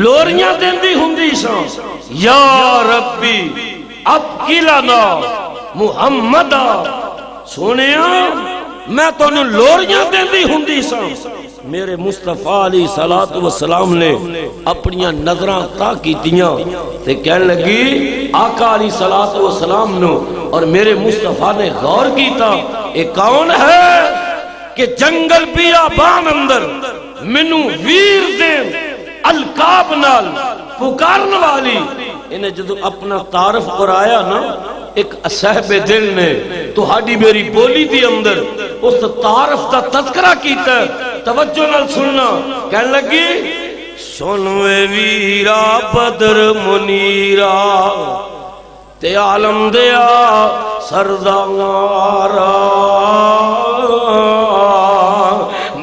لوریاں دین دی ہندی سا۔ یا ربی اب کلنا محمدہ، سونیا میں تو انہوں لوریاں دین دی ہندی سا۔ میرے مصطفیٰ علیہ السلام نے اپنیاں نظران تاکیتیاں تے کہنے لگی آقا علیہ السلام نو اور میرے مصطفیٰ نے غور کیتا اے کون ہے کہ جنگل بیابان اندر منو ویر دین القاب نال پکارن والی۔ انہیں جدو اپنا تعارف کرایا نا ایک صاحب دل نے تو ہاڑی میری بولی دی اندر اس تعارف دا تذکرہ کیتا ہے، توجہ نال سننا۔ کہنے لگی سنوے ویرا بدر منیرا تے عالم دیا سردارا،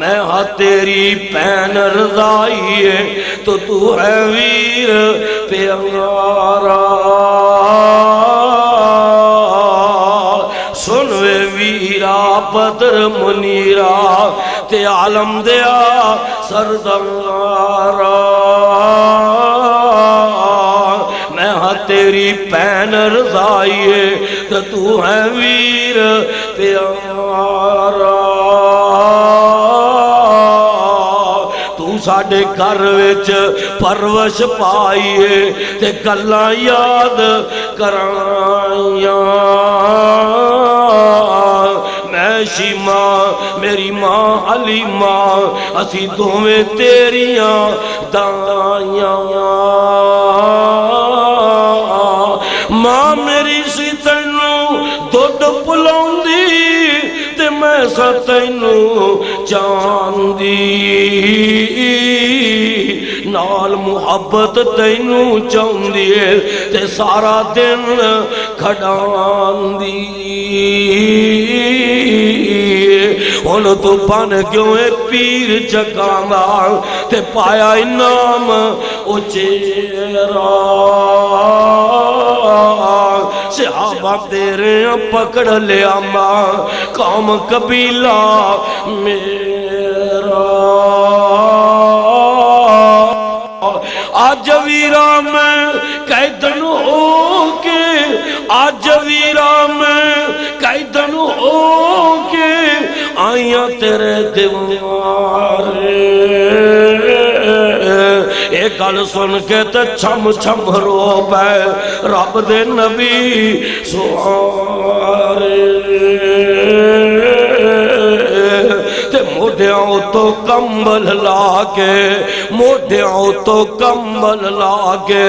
میں ہاں تیری پین رضائی ہے تو تو ہے ویر پیارا۔ سنوے ویرا بدر منیرا تے عالم دیا سردارا میں ہاں تیری پین رضائیے تو تو ہے ویر پیارا تو ساڑھے گھر وچ پروش پائیے تے گلاں یاد کرائیاں میں شیما میری ماں علیمہ اسی دوویں تیریاں دائیاں ماں میری سی تینوں دودھ پلاؤندی تے میں سا تینوں چاندی نال محبت تینوں چاندی تے سارا دن کھڑاندی ان تو بن کیوں ایک پیر چکانا تے پایا انعام اچیرا صحابہ تیرے پکڑ لیا ماں قوم قبیلہ میرا آج ویرا میں قیدن ہو کے آج ویرا میں قیدن ہو کے آئیاں تیرے دیوارے ایک گل سن کے تے چھم چھم رو پے رب دے نبی سوارے تے موڈیاں تو کمبل لا کے موڈیاں تو کمبل لا کے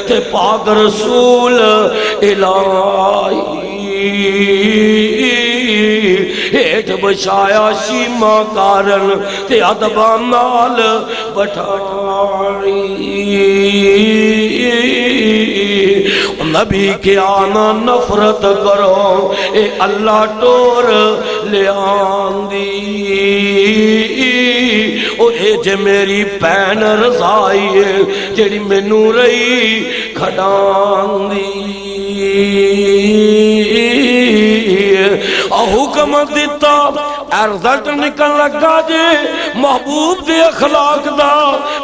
تے پاک رسول الہی ایٹ بچایا شیما کارن تے ادبا نال بٹھائی نبی کے آنا نفرت کرو اے اللہ ٹور لے آندی او اے جے میری پین رضائی جیڑی مینوں رہی کھڑاندی حکم دیتا ارزلٹ نکل لگا جے محبوب دے اخلاق دا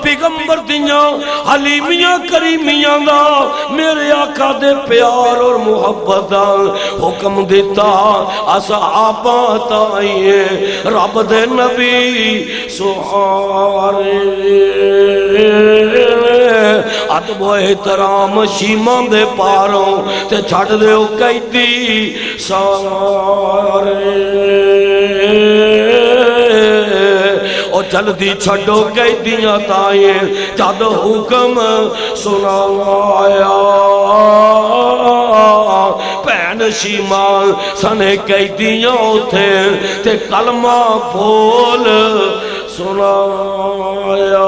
پیغمبر دیاں حلیمیاں کریمیاں دا میرے آقا دے پیار اور محبت دا حکم دیتا اصحابہ تائیے رب دے نبی سہارے ادب و احترام شیمان دے پاروں تے چھڑ دے او قیدی سارے او جلدی چھڑو قیدیاں تائیں جد حکم سنایا پین شیمان سنے قیدیاں تھے تے کلمہ بول سنایا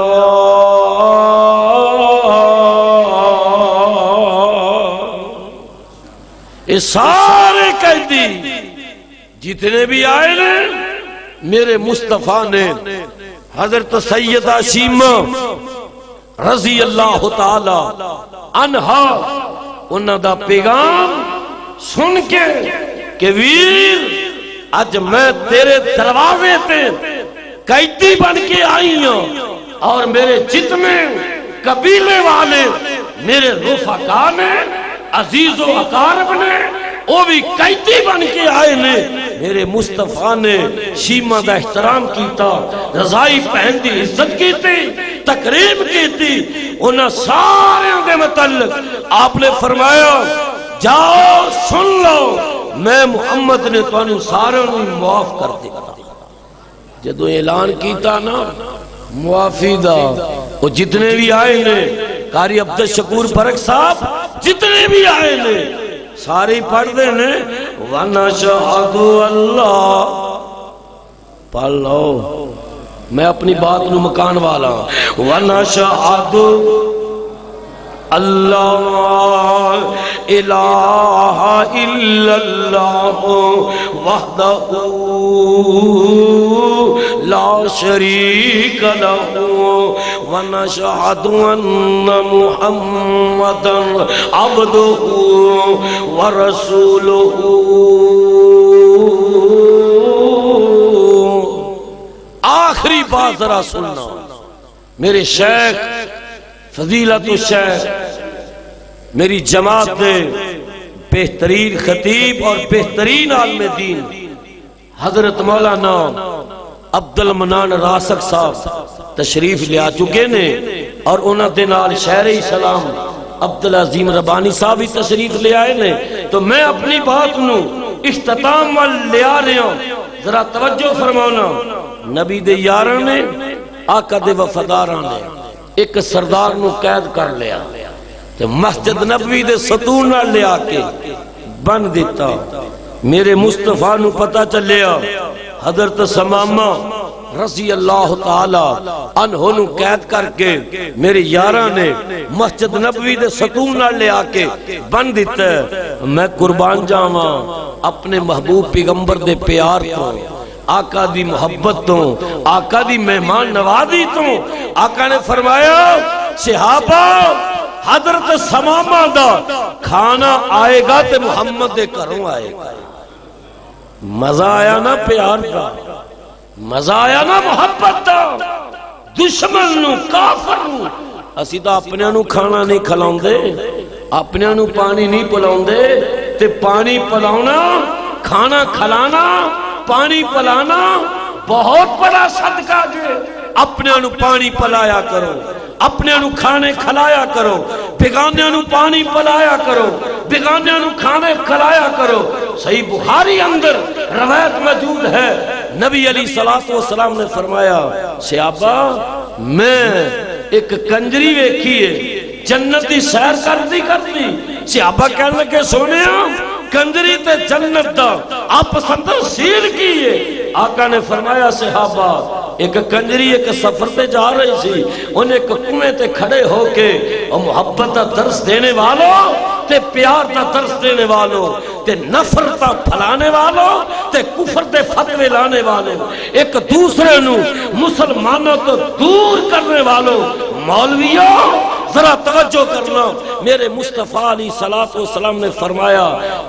اس سارے قیدی جتنے بھی آئے نے میرے مصطفیٰ نے حضرت سیدہ شیمہ رضی اللہ تعالی عنہا انہاں دا پیغام سن کے کہ ویر آج میں تیرے دروازے تے قیدی بن کے آئی ہوں اور میرے جتنے قبیلے والے میرے رفقا نے عزیز و اقارب نے وہ بھی قیدی بن کے آئے نے میرے مصطفیٰ نے شیمہ دا احترام کیتا رضائی پہن دی عزت کیتی تقریب کیتی انہاں سارے دے متعلق آپ نے فرمایا جاؤ سن لو میں محمد نے تو انہوں سارے معاف کر دیا جدو اعلان کیتا نا معافی دا وہ جتنے بھی آئے نے قاری عبدالشکور برک صاحب جتنے بھی آئے نے سارے پڑھ دے نے وَنَشْهَدُ اللَّهِ پڑھ لو میں اپنی بات نو مکان والا وَنَشْهَدُ اللہ الہ الا اللہ وحدہ لا شریک لہ ونشہد ان محمدا عبدہ ورسولہ آخری بات ذرا سننا، میرے شیخ فضیلت الشیخ میری جماعت دے بہترین خطیب اور بہترین عالم دین حضرت مولانا عبد المنان راسک صاحب تشریف لیا چکے نے، اور انہاں دے نال شہر اسلام عبدالعظیم ربانی صاحب بھی تشریف لے آئے نے۔ تو میں اپنی بات نو اختتام وال لے آ رہا ہوں، ذرا توجہ فرمانا۔ نبی دے یاراں نے، آقا دے وفاداراں نے ایک سردار نو قید کر لیا تے مسجد نبوی دے ستون نال لے آ کے بن دیتا۔ میرے مصطفیٰ نو پتہ چلیا، حضرت سمامہ رضی اللہ تعالی عنہ نو قید کر کے میرے یاراں نے مسجد نبوی دے ستون نال لے آ کے بن دیتا ہے۔ میں قربان جاواں اپنے محبوب پیغمبر دے پیار تو، آقا دی محبت تو، آقا دی مہمان نوازی تو۔ آقا نے فرمایا صحابہ حضرت سمامہ دا کھانا آئے گا تے محمد دے گھروں آئے گا۔ مزہ آیا نا پیار دا، مزہ آیا نا محبت دا۔ دشمن نو کافر نو اسی تا اپنے نو کھانا نہیں کھلاؤندے، اپنے نو پانی نہیں پلاؤندے، تے پانی پلاؤنا، کھانا کھلانا، پانی پلانا بہت بڑا صدقہ جے۔ اپنے انو پانی پلایا کرو، اپنے انو کھانے کھلایا کرو، بیگانے انو پانی پلایا کرو، بیگانے انو کھانے کھلایا کرو۔ صحیح بخاری اندر روایت موجود ہے، نبی علیہ السلام نے فرمایا صحابہ میں ایک کنجری ویکھیے جنتی سیر کرتی کرتی۔ صحابہ کہنے لگے سونے کنجری تے جنت دا آپ سندر سیر کیے۔ آقا نے فرمایا صحابہ ایک کنجری ایک سفر تے جا رہی سی، انہیں ایک کنویں تے کھڑے ہو کے اور محبت دا درس دینے والوں تے پیار دا درس دینے والوں تے نفرتہ پھلانے والوں تے کفر دے فتوے لانے والوں، ایک دوسرے نو مسلمانوں تو دور کرنے والوں مولویوں ذرا توجہ کرنا۔ میرے مصطفیٰ علیہ السلام نے فرمایا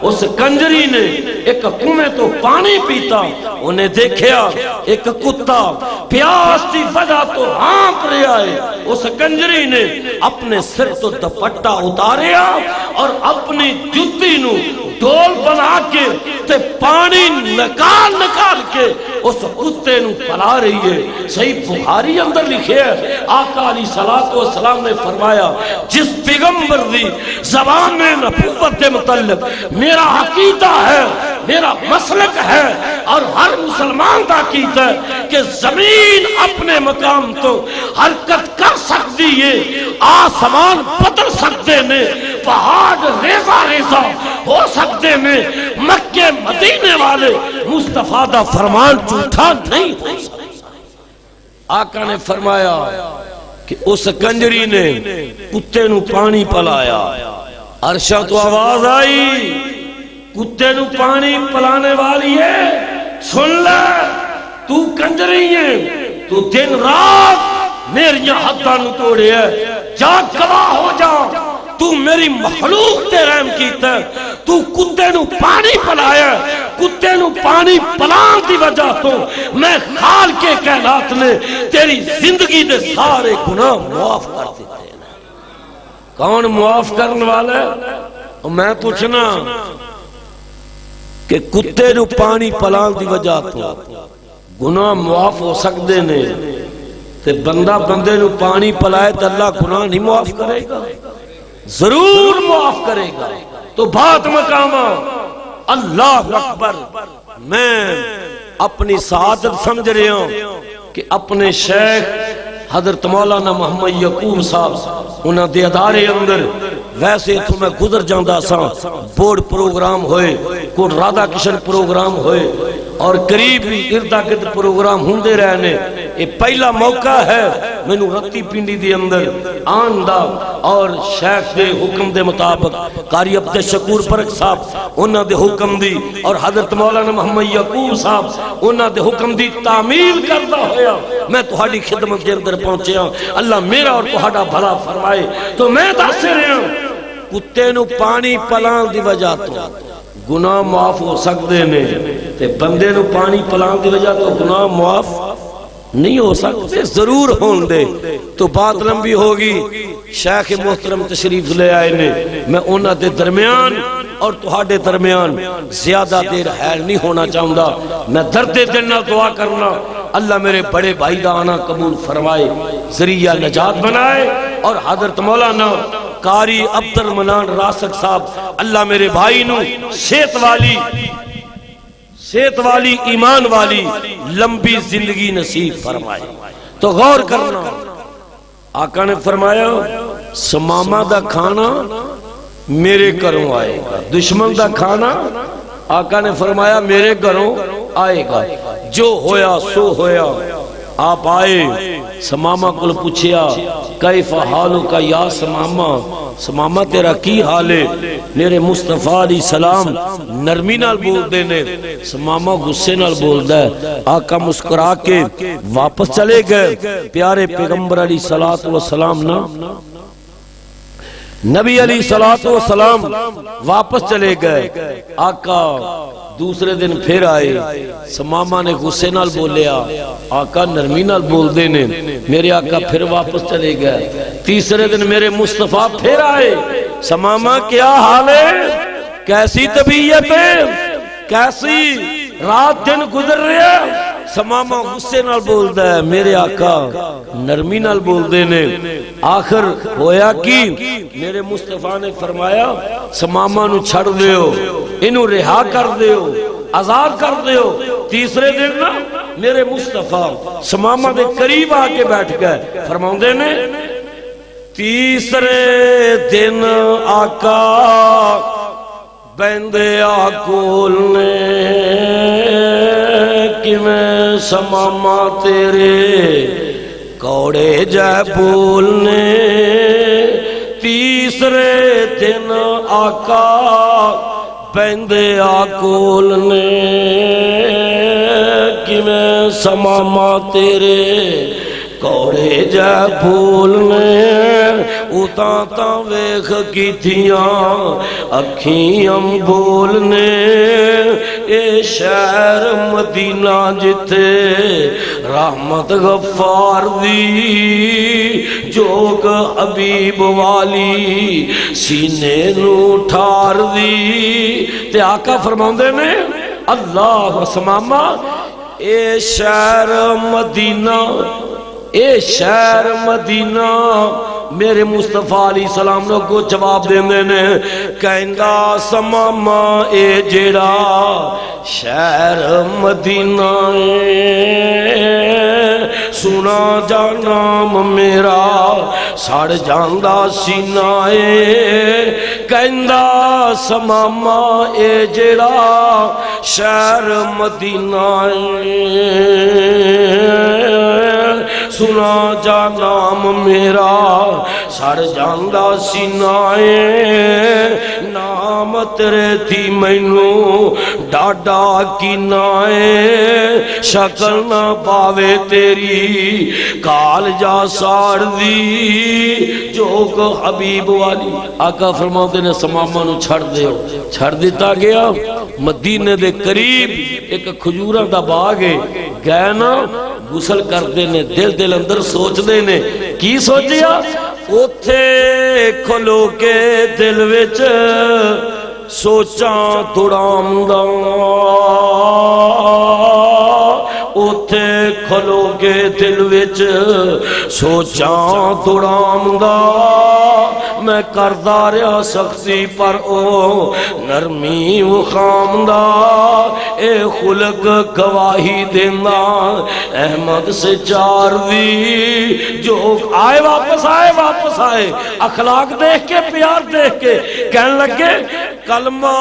اس کنجری نے ایک کنویں تو پانی پیتا، انہیں دیکھیا ایک کتا پیاس کی وجہ تو ہانپ رہا ہے۔ اس کنجری نے اپنے سر تو دوپٹہ اتاریا اور اپنی جُتی نو ڈول بنا کے تے پانی نکال نکال کے اس کتے نو پلا رہی ہے۔ صحیح بخاری اندر لکھے ہے آقا علیہ السلام نے فرمایا جس پیغمبر دی زبان میں نبوت کے متعلق میرا عقیدہ ہے، میرا مسلک ہے اور ہر مسلمان کا عقیدہ ہے کہ زمین اپنے مقام تو حرکت کر سکتی ہے، آسمان بدل سکتے نے، پہاڑ ریزہ ریزہ ہو سکتے نے، مکہ مدینے والے مصطفیٰ دا فرمان جھوٹا نہیں ہو سکتا۔ آقا نے فرمایا کہ اس کنجری نے کتے نو پانی پلایا، عرشہ تو آواز آئی کتے نو پانی پلانے والی ہے، سن لے تو کنجری ہے، تو دن رات میری حداں نو توڑے ہے، جا گواہ ہو جا تو میری مخلوق تے رحم کیتا ہے، تو کتے نو پانی پلایا، کتے نو پانی پلان دی وجہ تو میں خال کے کائنات نے تیری زندگی دے سارے گناہ معاف کر دیتے ہیں۔ کون معاف کرنے والا ہے؟ میں پوچھنا کہ کتے نو پانی پلان دی وجہ تو گناہ معاف ہو سکتے نے، تے بندہ بندے نو پانی پلائے تو اللہ گناہ نہیں معاف کرے گا؟ ضرور معاف کرے گا۔ تو بات مقامہ اللہ اکبر، میں اپنی سعادت سمجھ رہا ہوں کہ اپنے شیخ حضرت مولانا محمد یعقوب صاحب انہاں دے ادارے اندر ویسے تو میں گزر جاندہ سا، بورڈ پروگرام ہوئے، کوٹ رادھا کشن پروگرام ہوئے اور قریب اردہ گرد پروگرام ہوندے رہنے، یہ پہلا موقع ہے میں نو رتی پنڈی دی اندر آن دا اور شیخ دے حکم دے مطابق قاری عبد الشکور پرک صاحب انہاں دے حکم دی اور حضرت مولانا محمد یعقوب صاحب انہاں دے حکم دی تعمیل کرتا ہویا میں تہاڈی خدمت کے اندر پہنچیا۔ اللہ میرا اور تہاڈا بھلا فرمائے۔ تو میں دس رہا ہوں کتے نو پانی پلان دی وجہ تو گناہ معاف ہو سکتے نے، تے بندے نو پانی پلان دی وجہ تو گناہ معاف نہیں ہو سکتے، ضرور ہون دے تو بات لمبی ہوگی۔ شیخ محترم تشریف لے آئے نے، میں انہاں دے درمیان اور تہاڈے درمیان زیادہ دیر حیر نہیں ہونا چاہوندا۔ میں درد دل نال دعا کرنا اللہ میرے بڑے بھائی دا آنا قبول فرمائے، ذریعہ نجات بنائے، اور حضرت مولانا قاری عبد المنان راسک صاحب اللہ میرے بھائی نو صحت والی ایمان والی لمبی زندگی نصیب فرمائے۔ تو غور کرنا، آقا نے فرمایا سمامہ دا کھانا میرے گھروں آئے گا، دشمن دا کھانا آقا نے فرمایا میرے گھروں آئے گا۔ جو ہویا سو ہویا، آپ آئے، سمامہ کو پوچھیا کیف حالو کا یا سمامہ، سمامہ تیرا کی حال ہے؟ میرے مصطفیٰ علیہ السلام نرمی نال بول دینے، سمامہ غصے نال بول دے۔ آقا مسکرا کے واپس چلے گئے۔ پیارے پیغمبر علیہ السلام نا نبی علیہ السلام واپس چلے گئے۔ آقا دوسرے دن پھر آئے، سمامہ نے غصے نال بولیا، آقا نرمی نال بول دینے، میرے آقا پھر واپس چلے گئے۔ تیسرے دن میرے مصطفیٰ پھر آئے، سمامہ کیا حال ہے، کیسی طبیعت ہے، کیسی رات دن گزر رہے؟ سمامہ غصے نال بول دے، میرے آقا نرمی نال بول دینے۔ آخر ہویا کی میرے مصطفیٰ نے فرمایا سمامہ نو چھڑ دیو، انہوں رہا کر دیو، آزاد کر دیو۔ تیسرے دن نا میرے مصطفیٰ سمامہ دے قریب آ کے بیٹھ گئے، فرماؤں دینے تیسرے دن آقا بندے آکول نے کہ میں سمامہ تیرے کوڑے جائے بولنے۔ تیسرے دن آقا بندے آکول نے کہ میں سمامہ تیرے کوڑے جائے بولنے۔ اتاں تاں ویخ کی تھیاں اکھیاں بولنے، اے شہر مدینہ جتے رحمت غفار دی، جوگ حبیب والی سینے نو ٹھار دی۔ تے آقا فرماندے نے اللہ سمامہ اے شہر مدینہ، اے شہر مدینہ، میرے مصطفیٰ علیہ السلام نے کو جواب دیندے نے، کہندا سمامہ اے جڑا شہر مدینہ سنا جا نام میرا سڑ جاندا سینہ اے۔ کہندا سمامہ اے جڑا شہر مدینہ سنا جا نام میرا سڑ جاندا سینہ اے۔ نام تیرے تھی مینوں ڈاڈا کینہ اے، شکل نہ پاوے تیری کال جا ساڑ دی، جوگ حبیب والی۔ آقا فرماتے نے سمامہ نو چھڑ دیو، چھڑ دیتا گیا۔ مدینے دے قریب ایک کھجوراں دا باغ ہے، گئے نا غسل کر دینے، دل اندر سوچ دینے، کی سوچیا؟ اوتھے کھلو کے دل وچ سوچاں تڑامداں، اوتھے کھلو کے دل وچ سوچاں تڑامداں۔ میں کردہ رہا سختی پر او نرمی وخامدہ، اے خلق گواہی دینا احمد سے چار دی۔ جو آئے واپس آئے اخلاق دیکھ کے پیار دیکھ کے کہنے لگے کلمہ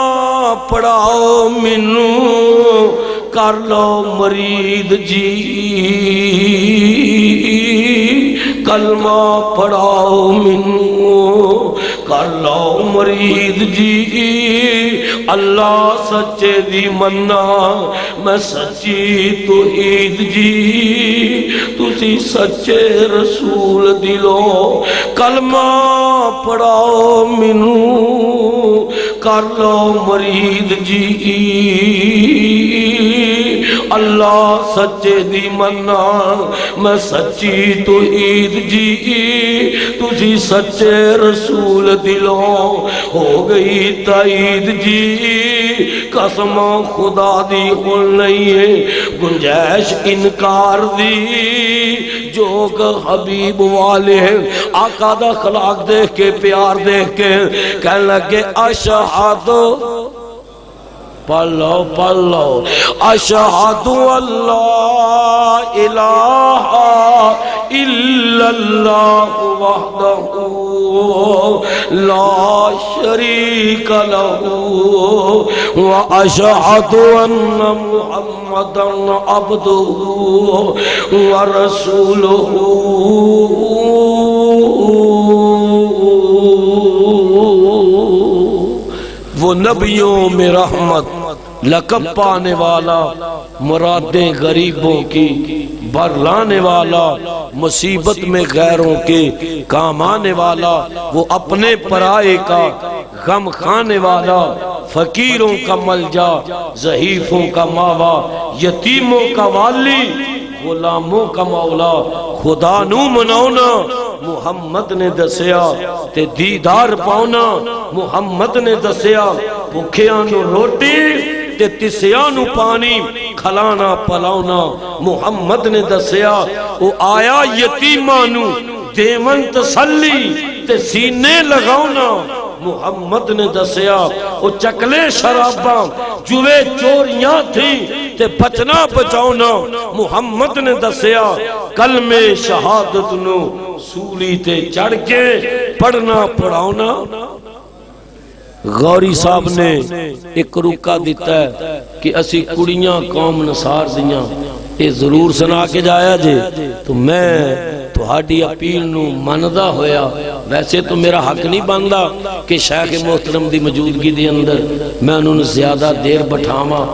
پڑھاؤ منوں کر لو مرید جی، کلمہ پڑھاؤ منوں کر لو مرید جی۔ اللہ سچے دی مننا میں سچی توحید جی، تسی سچے رسول دلو کلمہ پڑھاؤ منوں کر لو مرید جی۔ اللہ سچے دی منا میں سچی توحید جی تجھی سچے رسول دلوں ہو گئی تائید جی قسم خدا دی کل نہیں ہے گنجائش انکار دی جو کہ حبیب والے ہیں آقا دا خلاق دیکھ کے پیار دیکھ کے کہنے لگے اشہد پلو پلو اشہد اللہ الہ الا اللہ وحدہ لا شریک لہ واشہد ان محمدا عبدہ ورسولہ وہ نبیوں میں رحمت لقب پانے والا مرادیں غریبوں کی بر لانے والا مصیبت میں غیروں کے کام آنے والا وہ اپنے پرائے کا غم کھانے والا فقیروں کا ملجا ضعیفوں کا ماوا یتیموں کا والی غلاموں کا مولا خدا نو مناونا محمد نے دسیا تے دیدار پاؤنا محمد نے دسیا بھوکیاں نو روٹی تے تسیاں نو پانی کھلانا پلاونا محمد نے دسیا او آیا یتیماں نو دیون تسلی تے سینے لگاونا محمد نے دسیا او چکلے شراباں جوے چوریاں تھی تے بچنا بچاونا محمد نے دسیا کلمے شہادت نو سولی تے چڑھ کے پڑھنا پڑھاونا غوری صاحب نے ایک روکا دیتا ہے کہ اسی کڑیاں قوم نصار دیاں یہ ضرور سنا کے جایا جے تو میں تہاڈی اپیل نو ماندا ہویا ویسے تو میرا حق نہیں بندا کہ شیخ محترم دی موجودگی دے اندر میں انہوں نے زیادہ دیر بٹھاواں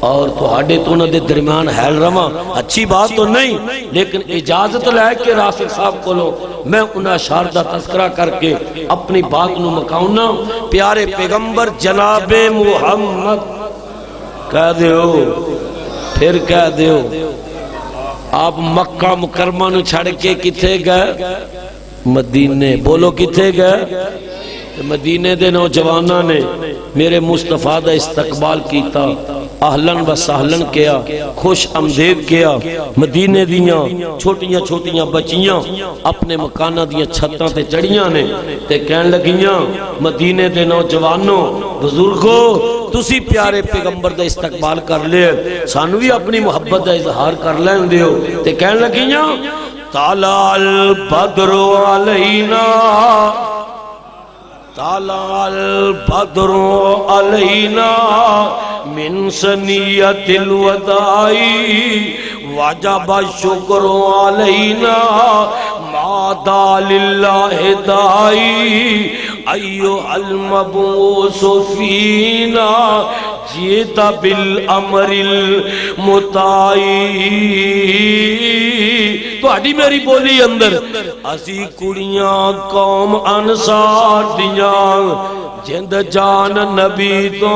اور تہاڈے تو انہاں دے درمیان حیل رواں اچھی بات تو نہیں لیکن اجازت لے کے راسخ صاحب کو لو میں انہاں اشعار دا تذکرہ کر کے اپنی بات نو مکاؤنا پیارے پیغمبر جناب محمد کہہ دیو پھر کہہ دیو آپ مکہ مکرمہ نو چھڑ کے کتھے گئے مدینے بولو کتھے گئے مدینے دے نوجوانہ نے میرے مصطفیٰ دا استقبال کیتا اہلن و سہلن کیا خوش آمدید کیا مدینے دیاں چھوٹیاں چھوٹیاں بچیاں اپنے مکانہ دیاں چھتاں تے چڑیاں نے تے کہن لگیاں مدینے دے نوجوانوں بزرگوں تسی پیارے پیغمبر دا استقبال کر لے سانو بھی اپنی محبت دا اظہار کر لین دیو تے کہن لگیاں طلع البدر علینا طلع البدر علینا من سنیت الوداع وجب الشکر علینا مادا للہ دائی ایوہ المبعوث فینا جیت بالامر المطاعی تو اڈی میری بولی اندر اسی کڑیاں قوم انصار دیاں جند جان نبی تو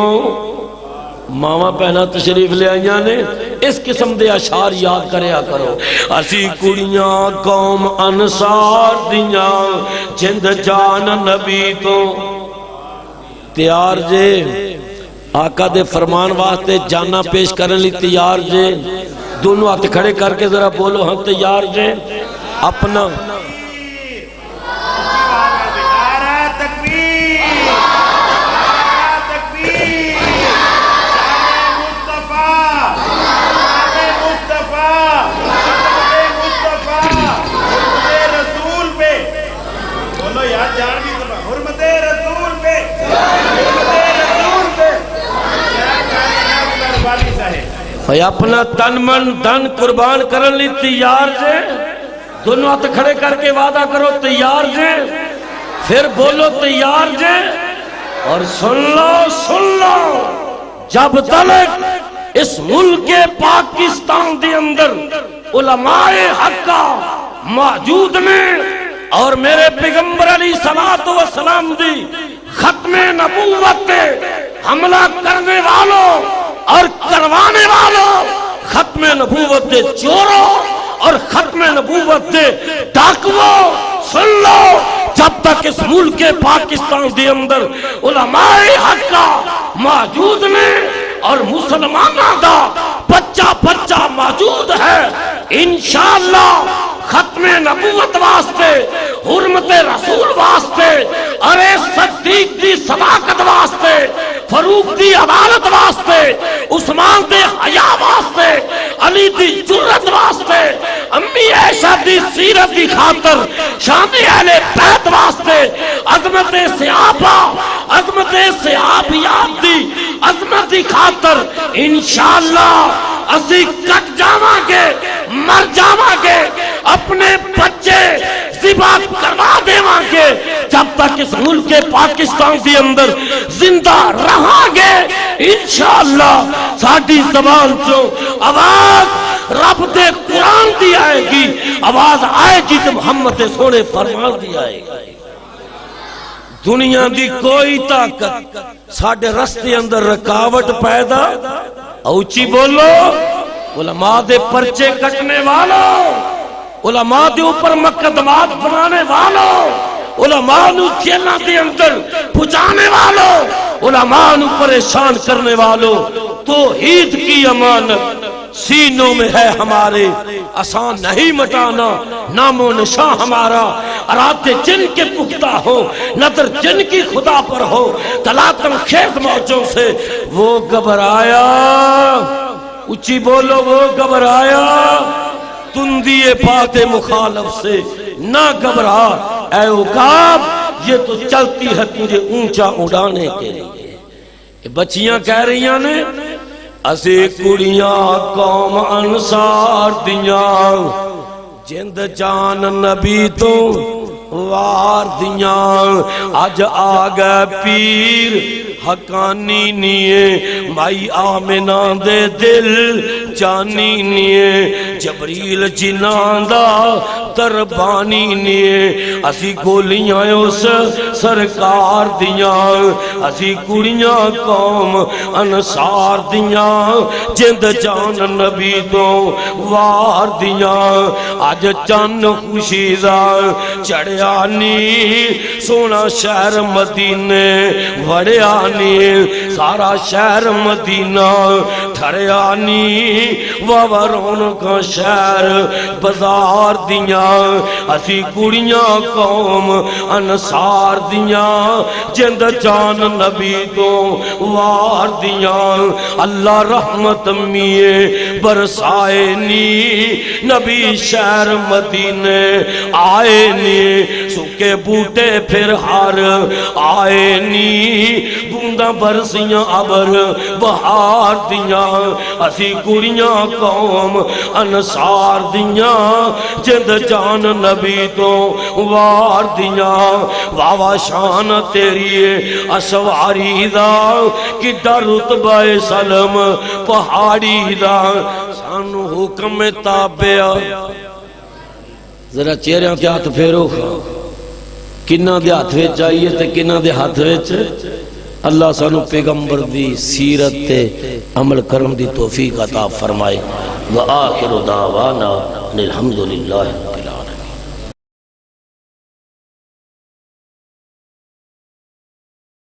ماما پہنا تشریف لے آئیاں نے اس قسم دے اشعار یاد کریا کرو اسی کڑیاں قوم انصار دیاں جند جان نبی تو تیار جے آقا دے فرمان واسطے جانا پیش کرنے لی تیار جے دونوں ہاتھ کھڑے کر کے ذرا بولو ہم تیار جے اپنا اپنا تن من دن قربان کرن لی تیار جے دونوں ہاتھ کھڑے کر کے وعدہ کرو تیار جے پھر بولو تیار جے اور سن لو جب تلک اس ملک پاکستان دے اندر علماء حقہ موجود میں اور میرے پیغمبر علیہ السلام دی ختم نبوت حملہ کرنے والوں اور کروانے والوں ختم نبوت دے چورو اور ختم نبوت دے ڈاکو سن لو، جب تک اس ملک پاکستان دے اندر علماء حق موجود نے اور مسلمانوں دا بچہ موجود ہے، انشاءاللہ ختم نبوت واسطے، حرمت رسول واسطے، ارے صدیق دی صداقت واسطے، فاروق دی عدالت واسطے، عثمان دے حیا واسطے، علی دی جرت واسطے، امی عائشہ دی سیرت دی خاطر، شان اہل بیت واسطے، عظمت صحابہ، عظمت صحابیات دی عظمت دی خاطر انشاءاللہ اسی کٹ جاواں گے، مر جاواں گے، اپنے بچے ذبح کروا دیواں گے، جب تک اس ملک پاکستان کے اندر زندہ رہاں گے انشاءاللہ ساڈی زبان چوں آواز رب دے قرآن دی آئے گی، آواز آئے گی تو محمد سونے فرمان دی آئے گی۔ دنیا دی کوئی طاقت ساڈے رستے اندر رکاوٹ پیدا، اوچی بولو، علماء دے پرچے کٹنے والوں، علماء دے اوپر مقدمات بنانے والوں، علماء نو جیلوں دے اندر پہنچانے والوں، علماء نو پریشان کرنے والوں، توحید کی امانت سینوں میں ہے ہمارے، آسان نہیں مٹانا، نام و نشان ہمارا، ارادے جن کے پختہ ہو، نظر جن کی خدا پر ہو، تلاطم خیز موجوں سے وہ گھبرایا، اچھی بولو وہ گھبرایا، تندی بات مخالف سے نہ گھبرا، اے عقاب یہ تو چلتی ہے تجھے اونچا اڑانے کے لیے۔ بچیاں کہہ رہی ہیں اسی کڑیاں قوم انصار دیاں، جند جان نبی تو وار دیاں، آج آگے پیر حقانی نیے، مائی آمنہ دے دل جانی نیے، جبریل جنان دا دربانی نیے، اسی گولیاں اس سرکار دیاں، اسی کڑیاں قوم انصار دیاں، جند جان نبی تو وار دیاں، آج چند خوشی دا چڑیانی، سونا شہر مدینے وڑیانی، سارا شہر مدینہ تھریانی، وورون کا شہر بازار دیاں، اسی کڑیاں قوم انصار دیاں، جند جان نبی تو وار دیاں، اللہ رحمت میے برسائے نی، نبی شہر مدینے آئے نی، سکے بوٹے پھر ہر آئے نی، بوندہ برسیاں عبر بہار دیاں، اسی کڑیاں قوم انصار دیاں، جند جان نبی تو وار دیاں، واوا شان تیری اسواری دا، کڈا رتبہ سلم پہاڑی دا، سانو حکم تابعہ، ذرا چہریاں کے ہاتھ پھیرو، کنہ دے ہاتھ وچ چاہیے تے کنہ دے ہاتھ وچ، اللہ سانو پیغمبر دی سیرت تے عمل کرم دی توفیق عطا فرمائے، وآخر دعوانا الحمدللہ۔